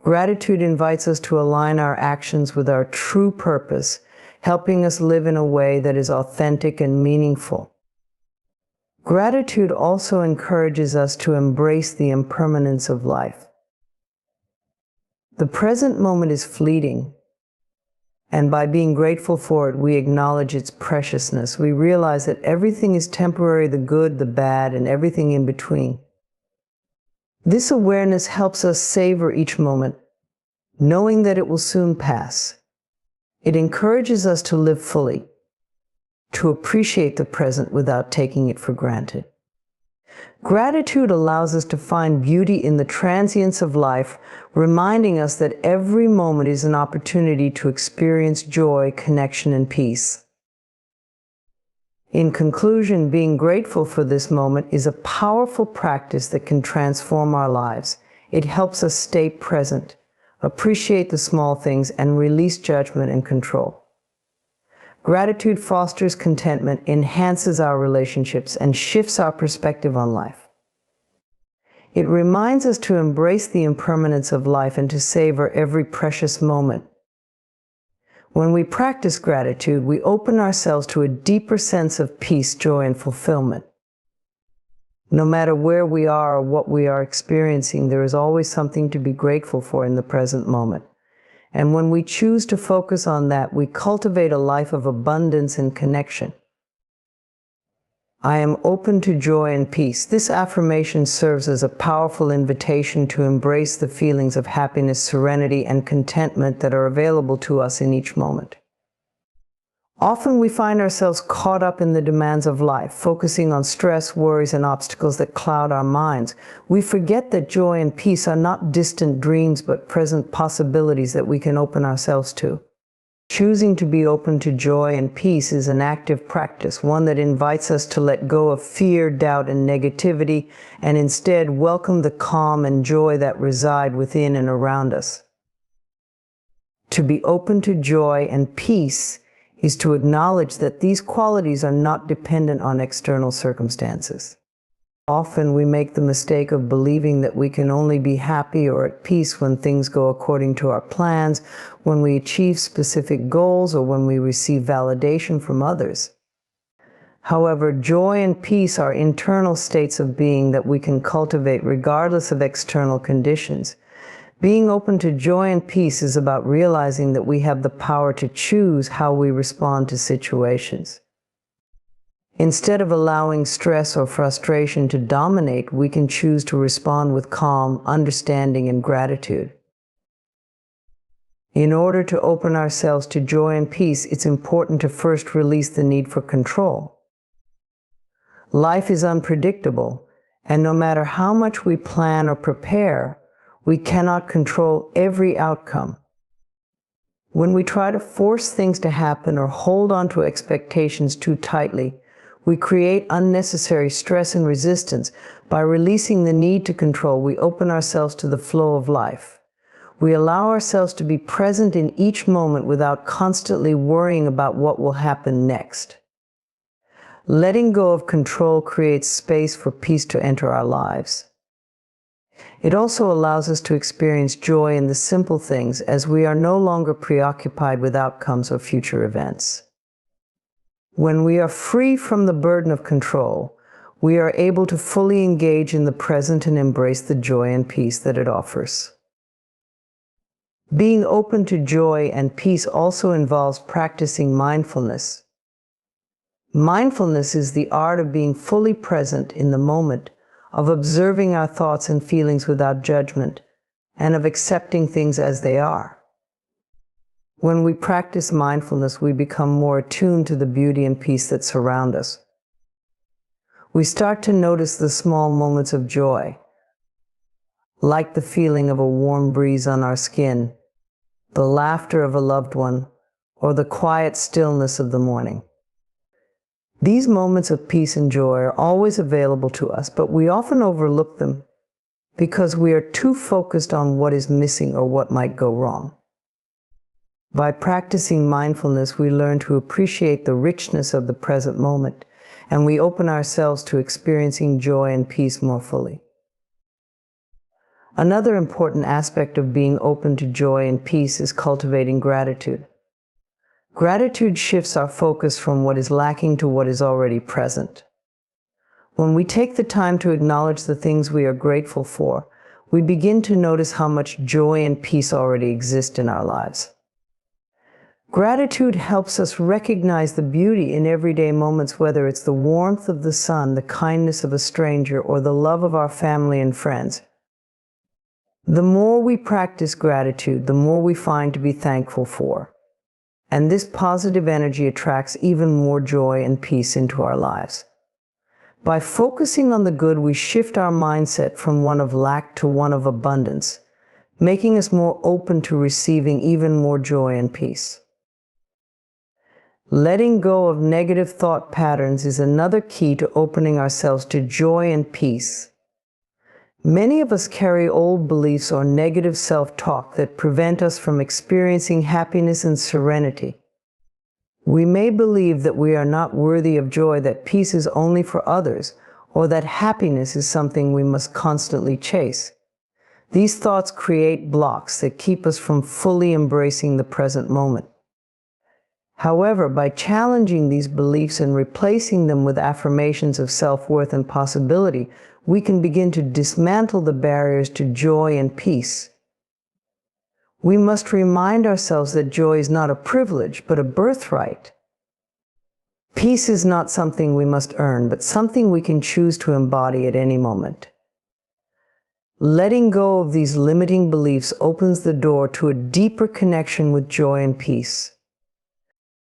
Gratitude invites us to align our actions with our true purpose, helping us live in a way that is authentic and meaningful. Gratitude also encourages us to embrace the impermanence of life. The present moment is fleeting, and by being grateful for it, we acknowledge its preciousness. We realize that everything is temporary, the good, the bad, and everything in between. This awareness helps us savor each moment, knowing that it will soon pass. It encourages us to live fully, to appreciate the present without taking it for granted. Gratitude allows us to find beauty in the transience of life, reminding us that every moment is an opportunity to experience joy, connection, and peace. In conclusion, being grateful for this moment is a powerful practice that can transform our lives. It helps us stay present, appreciate the small things, and release judgment and control. Gratitude fosters contentment, enhances our relationships, and shifts our perspective on life. It reminds us to embrace the impermanence of life and to savor every precious moment. When we practice gratitude, we open ourselves to a deeper sense of peace, joy, and fulfillment. No matter where we are or what we are experiencing, there is always something to be grateful for in the present moment. And when we choose to focus on that, we cultivate a life of abundance and connection. I am open to joy and peace. This affirmation serves as a powerful invitation to embrace the feelings of happiness, serenity, and contentment that are available to us in each moment. Often we find ourselves caught up in the demands of life, focusing on stress, worries, and obstacles that cloud our minds. We forget that joy and peace are not distant dreams, but present possibilities that we can open ourselves to. Choosing to be open to joy and peace is an active practice, one that invites us to let go of fear, doubt, and negativity, and instead welcome the calm and joy that reside within and around us. To be open to joy and peace is to acknowledge that these qualities are not dependent on external circumstances. Often we make the mistake of believing that we can only be happy or at peace when things go according to our plans, when we achieve specific goals, or when we receive validation from others. However, joy and peace are internal states of being that we can cultivate regardless of external conditions. Being open to joy and peace is about realizing that we have the power to choose how we respond to situations. Instead of allowing stress or frustration to dominate, we can choose to respond with calm, understanding, and gratitude. In order to open ourselves to joy and peace, it's important to first release the need for control. Life is unpredictable, and no matter how much we plan or prepare, we cannot control every outcome. When we try to force things to happen or hold on to expectations too tightly, we create unnecessary stress and resistance. By releasing the need to control, we open ourselves to the flow of life. We allow ourselves to be present in each moment without constantly worrying about what will happen next. Letting go of control creates space for peace to enter our lives. It also allows us to experience joy in the simple things, as we are no longer preoccupied with outcomes or future events. When we are free from the burden of control, we are able to fully engage in the present and embrace the joy and peace that it offers. Being open to joy and peace also involves practicing mindfulness. Mindfulness is the art of being fully present in the moment, of observing our thoughts and feelings without judgment, and of accepting things as they are. When we practice mindfulness, we become more attuned to the beauty and peace that surround us. We start to notice the small moments of joy, like the feeling of a warm breeze on our skin, the laughter of a loved one, or the quiet stillness of the morning. These moments of peace and joy are always available to us, but we often overlook them because we are too focused on what is missing or what might go wrong. By practicing mindfulness, we learn to appreciate the richness of the present moment, and we open ourselves to experiencing joy and peace more fully. Another important aspect of being open to joy and peace is cultivating gratitude. Gratitude shifts our focus from what is lacking to what is already present. When we take the time to acknowledge the things we are grateful for, we begin to notice how much joy and peace already exist in our lives. Gratitude helps us recognize the beauty in everyday moments, whether it's the warmth of the sun, the kindness of a stranger, or the love of our family and friends. The more we practice gratitude, the more we find to be thankful for. And this positive energy attracts even more joy and peace into our lives. By focusing on the good, we shift our mindset from one of lack to one of abundance, making us more open to receiving even more joy and peace. Letting go of negative thought patterns is another key to opening ourselves to joy and peace. Many of us carry old beliefs or negative self-talk that prevent us from experiencing happiness and serenity. We may believe that we are not worthy of joy, that peace is only for others, or that happiness is something we must constantly chase. These thoughts create blocks that keep us from fully embracing the present moment. However, by challenging these beliefs and replacing them with affirmations of self-worth and possibility, we can begin to dismantle the barriers to joy and peace. We must remind ourselves that joy is not a privilege, but a birthright. Peace is not something we must earn, but something we can choose to embody at any moment. Letting go of these limiting beliefs opens the door to a deeper connection with joy and peace.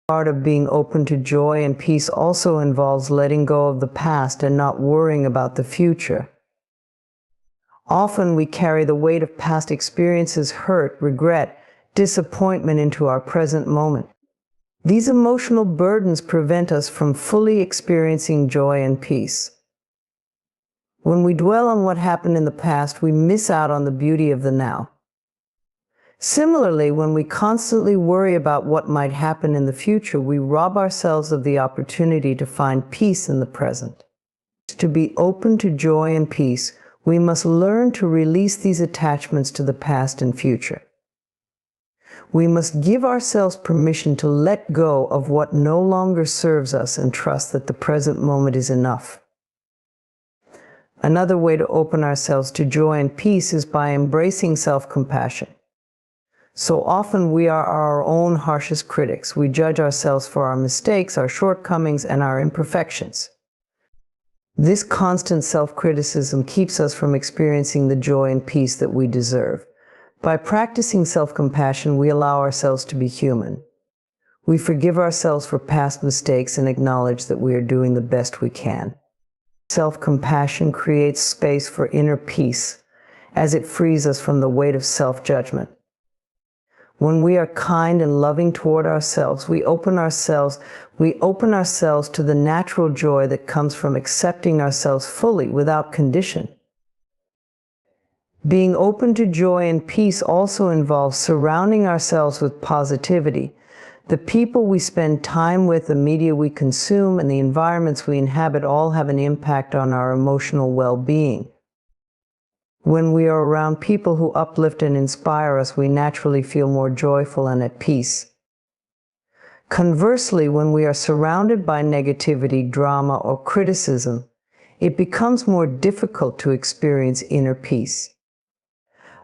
Part of being open to joy and peace also involves letting go of the past and not worrying about the future. Often we carry the weight of past experiences, hurt, regret, disappointment into our present moment. These emotional burdens prevent us from fully experiencing joy and peace. When we dwell on what happened in the past, we miss out on the beauty of the now. Similarly, when we constantly worry about what might happen in the future, we rob ourselves of the opportunity to find peace in the present. To be open to joy and peace, we must learn to release these attachments to the past and future. We must give ourselves permission to let go of what no longer serves us and trust that the present moment is enough. Another way to open ourselves to joy and peace is by embracing self-compassion. So often we are our own harshest critics. We judge ourselves for our mistakes, our shortcomings, and our imperfections. This constant self-criticism keeps us from experiencing the joy and peace that we deserve. By practicing self-compassion, we allow ourselves to be human. We forgive ourselves for past mistakes and acknowledge that we are doing the best we can. Self-compassion creates space for inner peace, as it frees us from the weight of self-judgment. When we are kind and loving toward ourselves, we open ourselves to the natural joy that comes from accepting ourselves fully without condition. Being open to joy and peace also involves surrounding ourselves with positivity. The people we spend time with, the media we consume, and the environments we inhabit all have an impact on our emotional well-being. When we are around people who uplift and inspire us, we naturally feel more joyful and at peace. Conversely, when we are surrounded by negativity, drama, or criticism, it becomes more difficult to experience inner peace.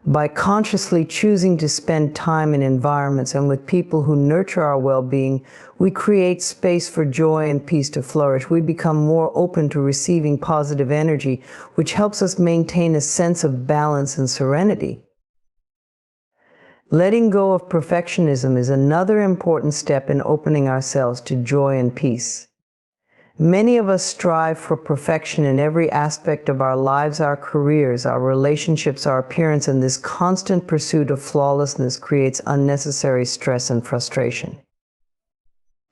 By consciously choosing to spend time in environments and with people who nurture our well-being, we create space for joy and peace to flourish. We become more open to receiving positive energy, which helps us maintain a sense of balance and serenity. Letting go of perfectionism is another important step in opening ourselves to joy and peace. Many of us strive for perfection in every aspect of our lives, our careers, our relationships, our appearance, and this constant pursuit of flawlessness creates unnecessary stress and frustration.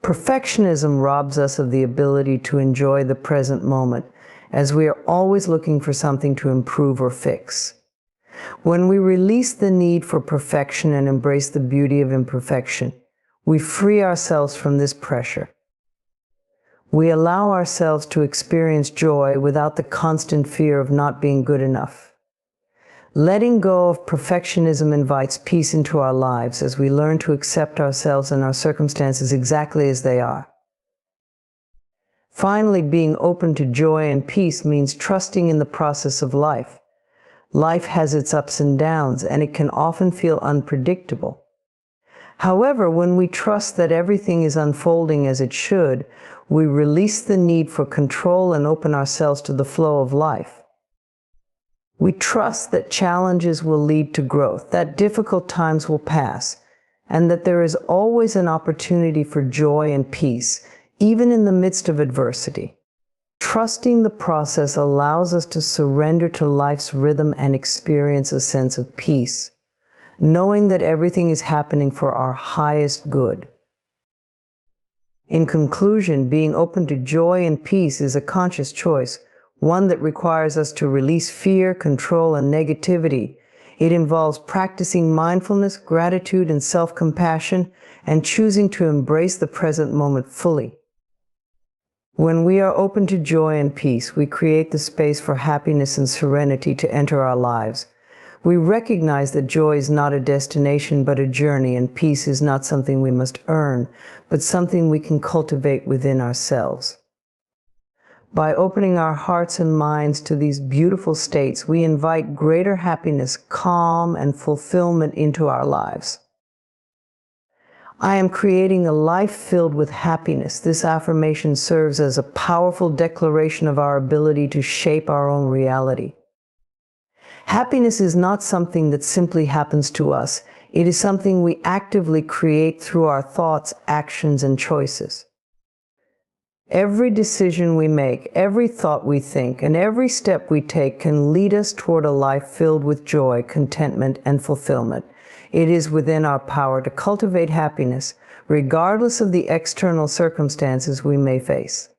Perfectionism robs us of the ability to enjoy the present moment, as we are always looking for something to improve or fix. When we release the need for perfection and embrace the beauty of imperfection, we free ourselves from this pressure. We allow ourselves to experience joy without the constant fear of not being good enough. Letting go of perfectionism invites peace into our lives as we learn to accept ourselves and our circumstances exactly as they are. Finally, being open to joy and peace means trusting in the process of life. Life has its ups and downs, and it can often feel unpredictable. However, when we trust that everything is unfolding as it should, we release the need for control and open ourselves to the flow of life. We trust that challenges will lead to growth, that difficult times will pass, and that there is always an opportunity for joy and peace, even in the midst of adversity. Trusting the process allows us to surrender to life's rhythm and experience a sense of peace, knowing that everything is happening for our highest good. In conclusion, being open to joy and peace is a conscious choice, one that requires us to release fear, control, and negativity. It involves practicing mindfulness, gratitude, and self-compassion, and choosing to embrace the present moment fully. When we are open to joy and peace, we create the space for happiness and serenity to enter our lives. We recognize that joy is not a destination but a journey, and peace is not something we must earn, but something we can cultivate within ourselves. By opening our hearts and minds to these beautiful states, we invite greater happiness, calm, and fulfillment into our lives. I am creating a life filled with happiness. This affirmation serves as a powerful declaration of our ability to shape our own reality. Happiness is not something that simply happens to us. It is something we actively create through our thoughts, actions, and choices. Every decision we make, every thought we think, and every step we take can lead us toward a life filled with joy, contentment, and fulfillment. It is within our power to cultivate happiness, regardless of the external circumstances we may face.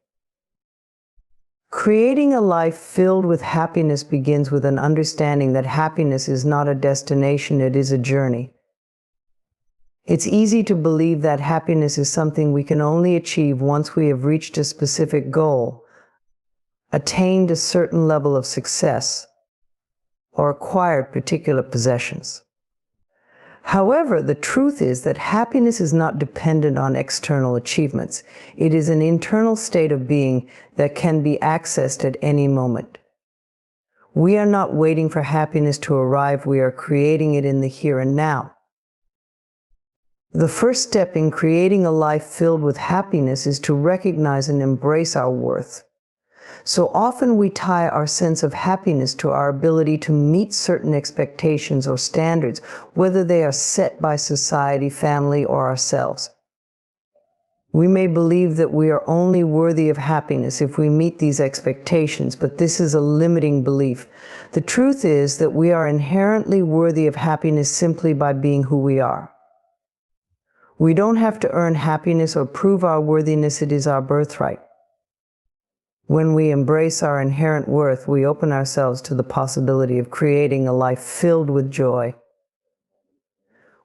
Creating a life filled with happiness begins with an understanding that happiness is not a destination, it is a journey. It's easy to believe that happiness is something we can only achieve once we have reached a specific goal, attained a certain level of success, or acquired particular possessions. However, the truth is that happiness is not dependent on external achievements. It is an internal state of being that can be accessed at any moment. We are not waiting for happiness to arrive, we are creating it in the here and now. The first step in creating a life filled with happiness is to recognize and embrace our worth. So often we tie our sense of happiness to our ability to meet certain expectations or standards, whether they are set by society, family, or ourselves. We may believe that we are only worthy of happiness if we meet these expectations, but this is a limiting belief. The truth is that we are inherently worthy of happiness simply by being who we are. We don't have to earn happiness or prove our worthiness, it is our birthright. When we embrace our inherent worth, we open ourselves to the possibility of creating a life filled with joy.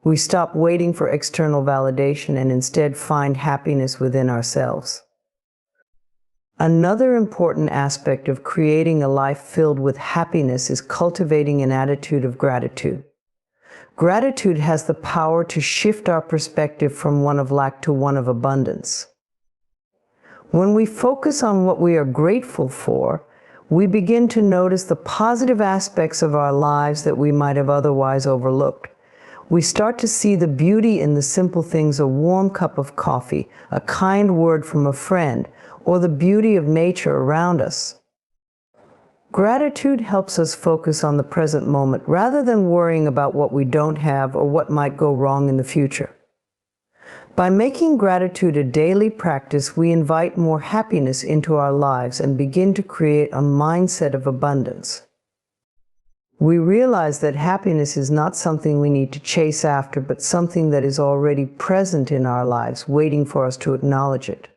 We stop waiting for external validation and instead find happiness within ourselves. Another important aspect of creating a life filled with happiness is cultivating an attitude of gratitude. Gratitude has the power to shift our perspective from one of lack to one of abundance. When we focus on what we are grateful for, we begin to notice the positive aspects of our lives that we might have otherwise overlooked. We start to see the beauty in the simple things: a warm cup of coffee, a kind word from a friend, or the beauty of nature around us. Gratitude helps us focus on the present moment rather than worrying about what we don't have or what might go wrong in the future. By making gratitude a daily practice, we invite more happiness into our lives and begin to create a mindset of abundance. We realize that happiness is not something we need to chase after, but something that is already present in our lives, waiting for us to acknowledge it.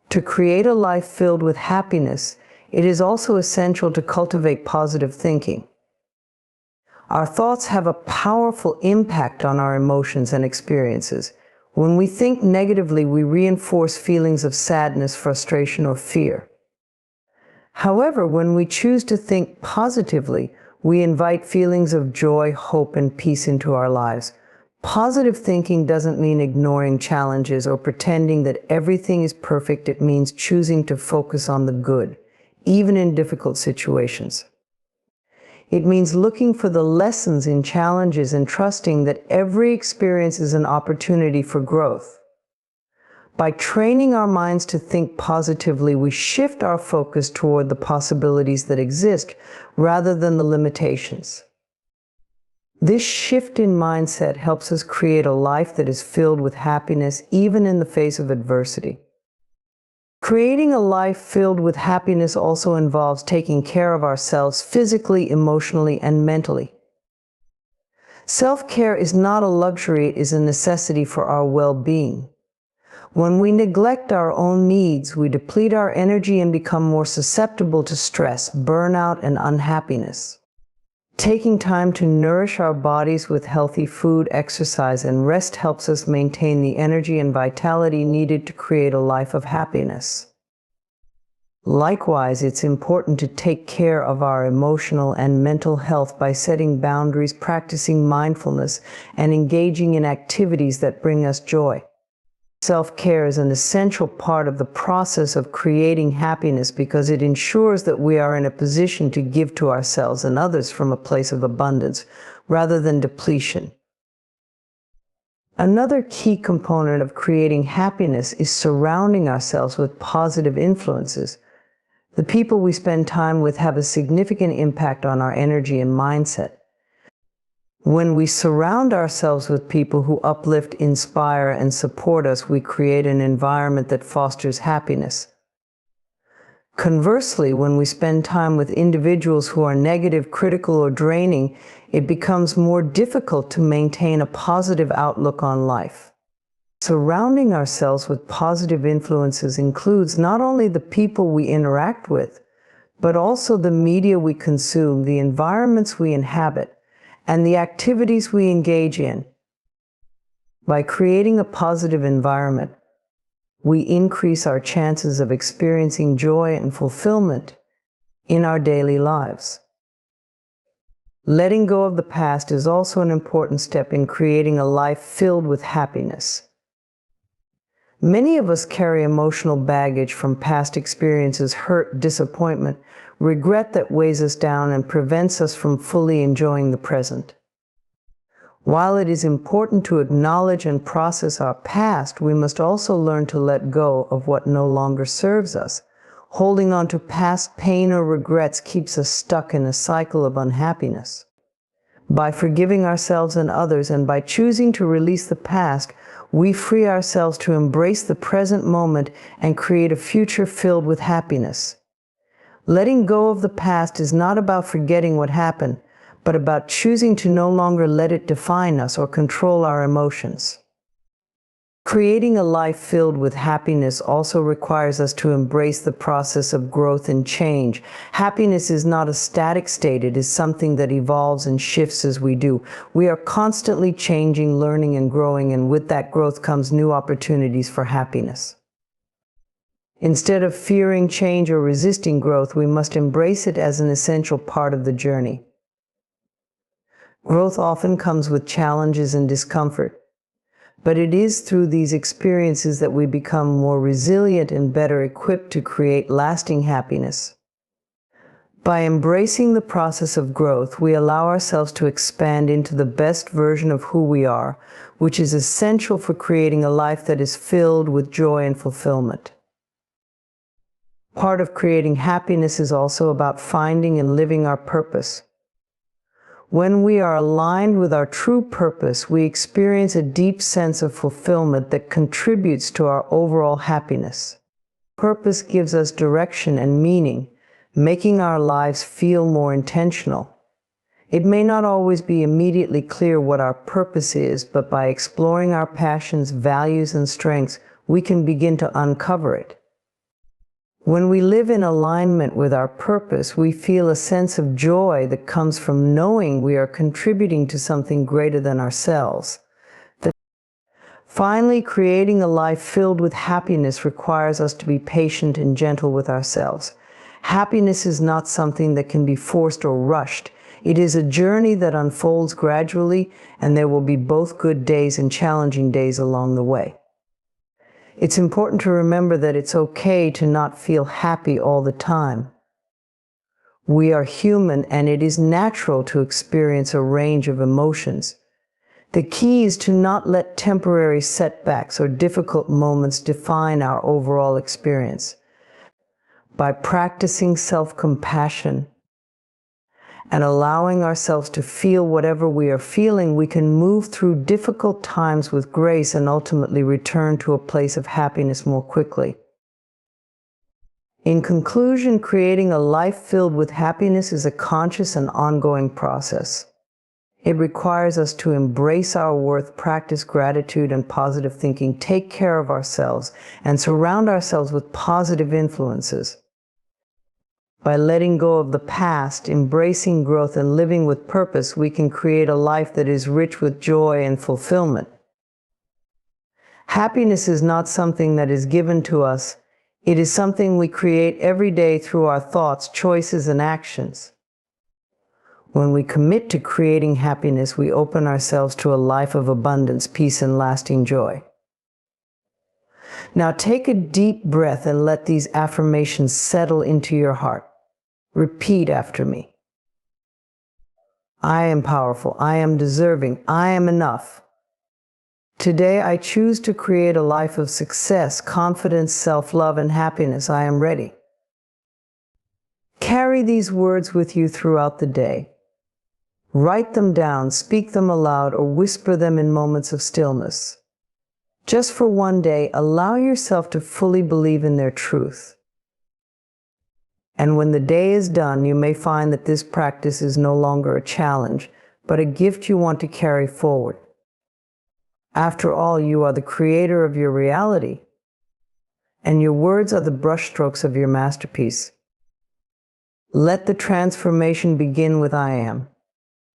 To create a life filled with happiness, it is also essential to cultivate positive thinking. Our thoughts have a powerful impact on our emotions and experiences. When we think negatively, we reinforce feelings of sadness, frustration, or fear. However, when we choose to think positively, we invite feelings of joy, hope, and peace into our lives. Positive thinking doesn't mean ignoring challenges or pretending that everything is perfect. It means choosing to focus on the good, even in difficult situations. It means looking for the lessons in challenges and trusting that every experience is an opportunity for growth. By training our minds to think positively, we shift our focus toward the possibilities that exist rather than the limitations. This shift in mindset helps us create a life that is filled with happiness even in the face of adversity. Creating a life filled with happiness also involves taking care of ourselves physically, emotionally, and mentally. Self-care is not a luxury, it is a necessity for our well-being. When we neglect our own needs, we deplete our energy and become more susceptible to stress, burnout, and unhappiness. Taking time to nourish our bodies with healthy food, exercise, and rest helps us maintain the energy and vitality needed to create a life of happiness. Likewise, it's important to take care of our emotional and mental health by setting boundaries, practicing mindfulness, and engaging in activities that bring us joy. Self-care is an essential part of the process of creating happiness because it ensures that we are in a position to give to ourselves and others from a place of abundance rather than depletion. Another key component of creating happiness is surrounding ourselves with positive influences. The people we spend time with have a significant impact on our energy and mindset. When we surround ourselves with people who uplift, inspire, and support us, we create an environment that fosters happiness. Conversely, when we spend time with individuals who are negative, critical, or draining, it becomes more difficult to maintain a positive outlook on life. Surrounding ourselves with positive influences includes not only the people we interact with, but also the media we consume, the environments we inhabit, and the activities we engage in. By creating a positive environment, we increase our chances of experiencing joy and fulfillment in our daily lives. Letting go of the past is also an important step in creating a life filled with happiness. Many of us carry emotional baggage from past experiences, hurt, disappointment, regret that weighs us down and prevents us from fully enjoying the present. While it is important to acknowledge and process our past, we must also learn to let go of what no longer serves us. Holding on to past pain or regrets keeps us stuck in a cycle of unhappiness. By forgiving ourselves and others and by choosing to release the past, we free ourselves to embrace the present moment and create a future filled with happiness. Letting go of the past is not about forgetting what happened, but about choosing to no longer let it define us or control our emotions. Creating a life filled with happiness also requires us to embrace the process of growth and change. Happiness is not a static state, it is something that evolves and shifts as we do. We are constantly changing, learning, and growing, and with that growth comes new opportunities for happiness. Instead of fearing change or resisting growth, we must embrace it as an essential part of the journey. Growth often comes with challenges and discomfort, but it is through these experiences that we become more resilient and better equipped to create lasting happiness. By embracing the process of growth, we allow ourselves to expand into the best version of who we are, which is essential for creating a life that is filled with joy and fulfillment. Part of creating happiness is also about finding and living our purpose. When we are aligned with our true purpose, we experience a deep sense of fulfillment that contributes to our overall happiness. Purpose gives us direction and meaning, making our lives feel more intentional. It may not always be immediately clear what our purpose is, but by exploring our passions, values, and strengths, we can begin to uncover it. When we live in alignment with our purpose, we feel a sense of joy that comes from knowing we are contributing to something greater than ourselves. Finally, creating a life filled with happiness requires us to be patient and gentle with ourselves. Happiness is not something that can be forced or rushed. It is a journey that unfolds gradually, and there will be both good days and challenging days along the way. It's important to remember that it's okay to not feel happy all the time. We are human, and it is natural to experience a range of emotions. The key is to not let temporary setbacks or difficult moments define our overall experience. By practicing self-compassion and allowing ourselves to feel whatever we are feeling, we can move through difficult times with grace and ultimately return to a place of happiness more quickly. In conclusion, creating a life filled with happiness is a conscious and ongoing process. It requires us to embrace our worth, practice gratitude and positive thinking, take care of ourselves, and surround ourselves with positive influences. By letting go of the past, embracing growth, and living with purpose, we can create a life that is rich with joy and fulfillment. Happiness is not something that is given to us. It is something we create every day through our thoughts, choices, and actions. When we commit to creating happiness, we open ourselves to a life of abundance, peace, and lasting joy. Now take a deep breath and let these affirmations settle into your heart. Repeat after me. I am powerful. I am deserving. I am enough. Today I choose to create a life of success, confidence, self-love, and happiness. I am ready. Carry these words with you throughout the day. Write them down, speak them aloud, or whisper them in moments of stillness. Just for one day, allow yourself to fully believe in their truth. And when the day is done, you may find that this practice is no longer a challenge, but a gift you want to carry forward. After all, you are the creator of your reality, and your words are the brushstrokes of your masterpiece. Let the transformation begin with I am.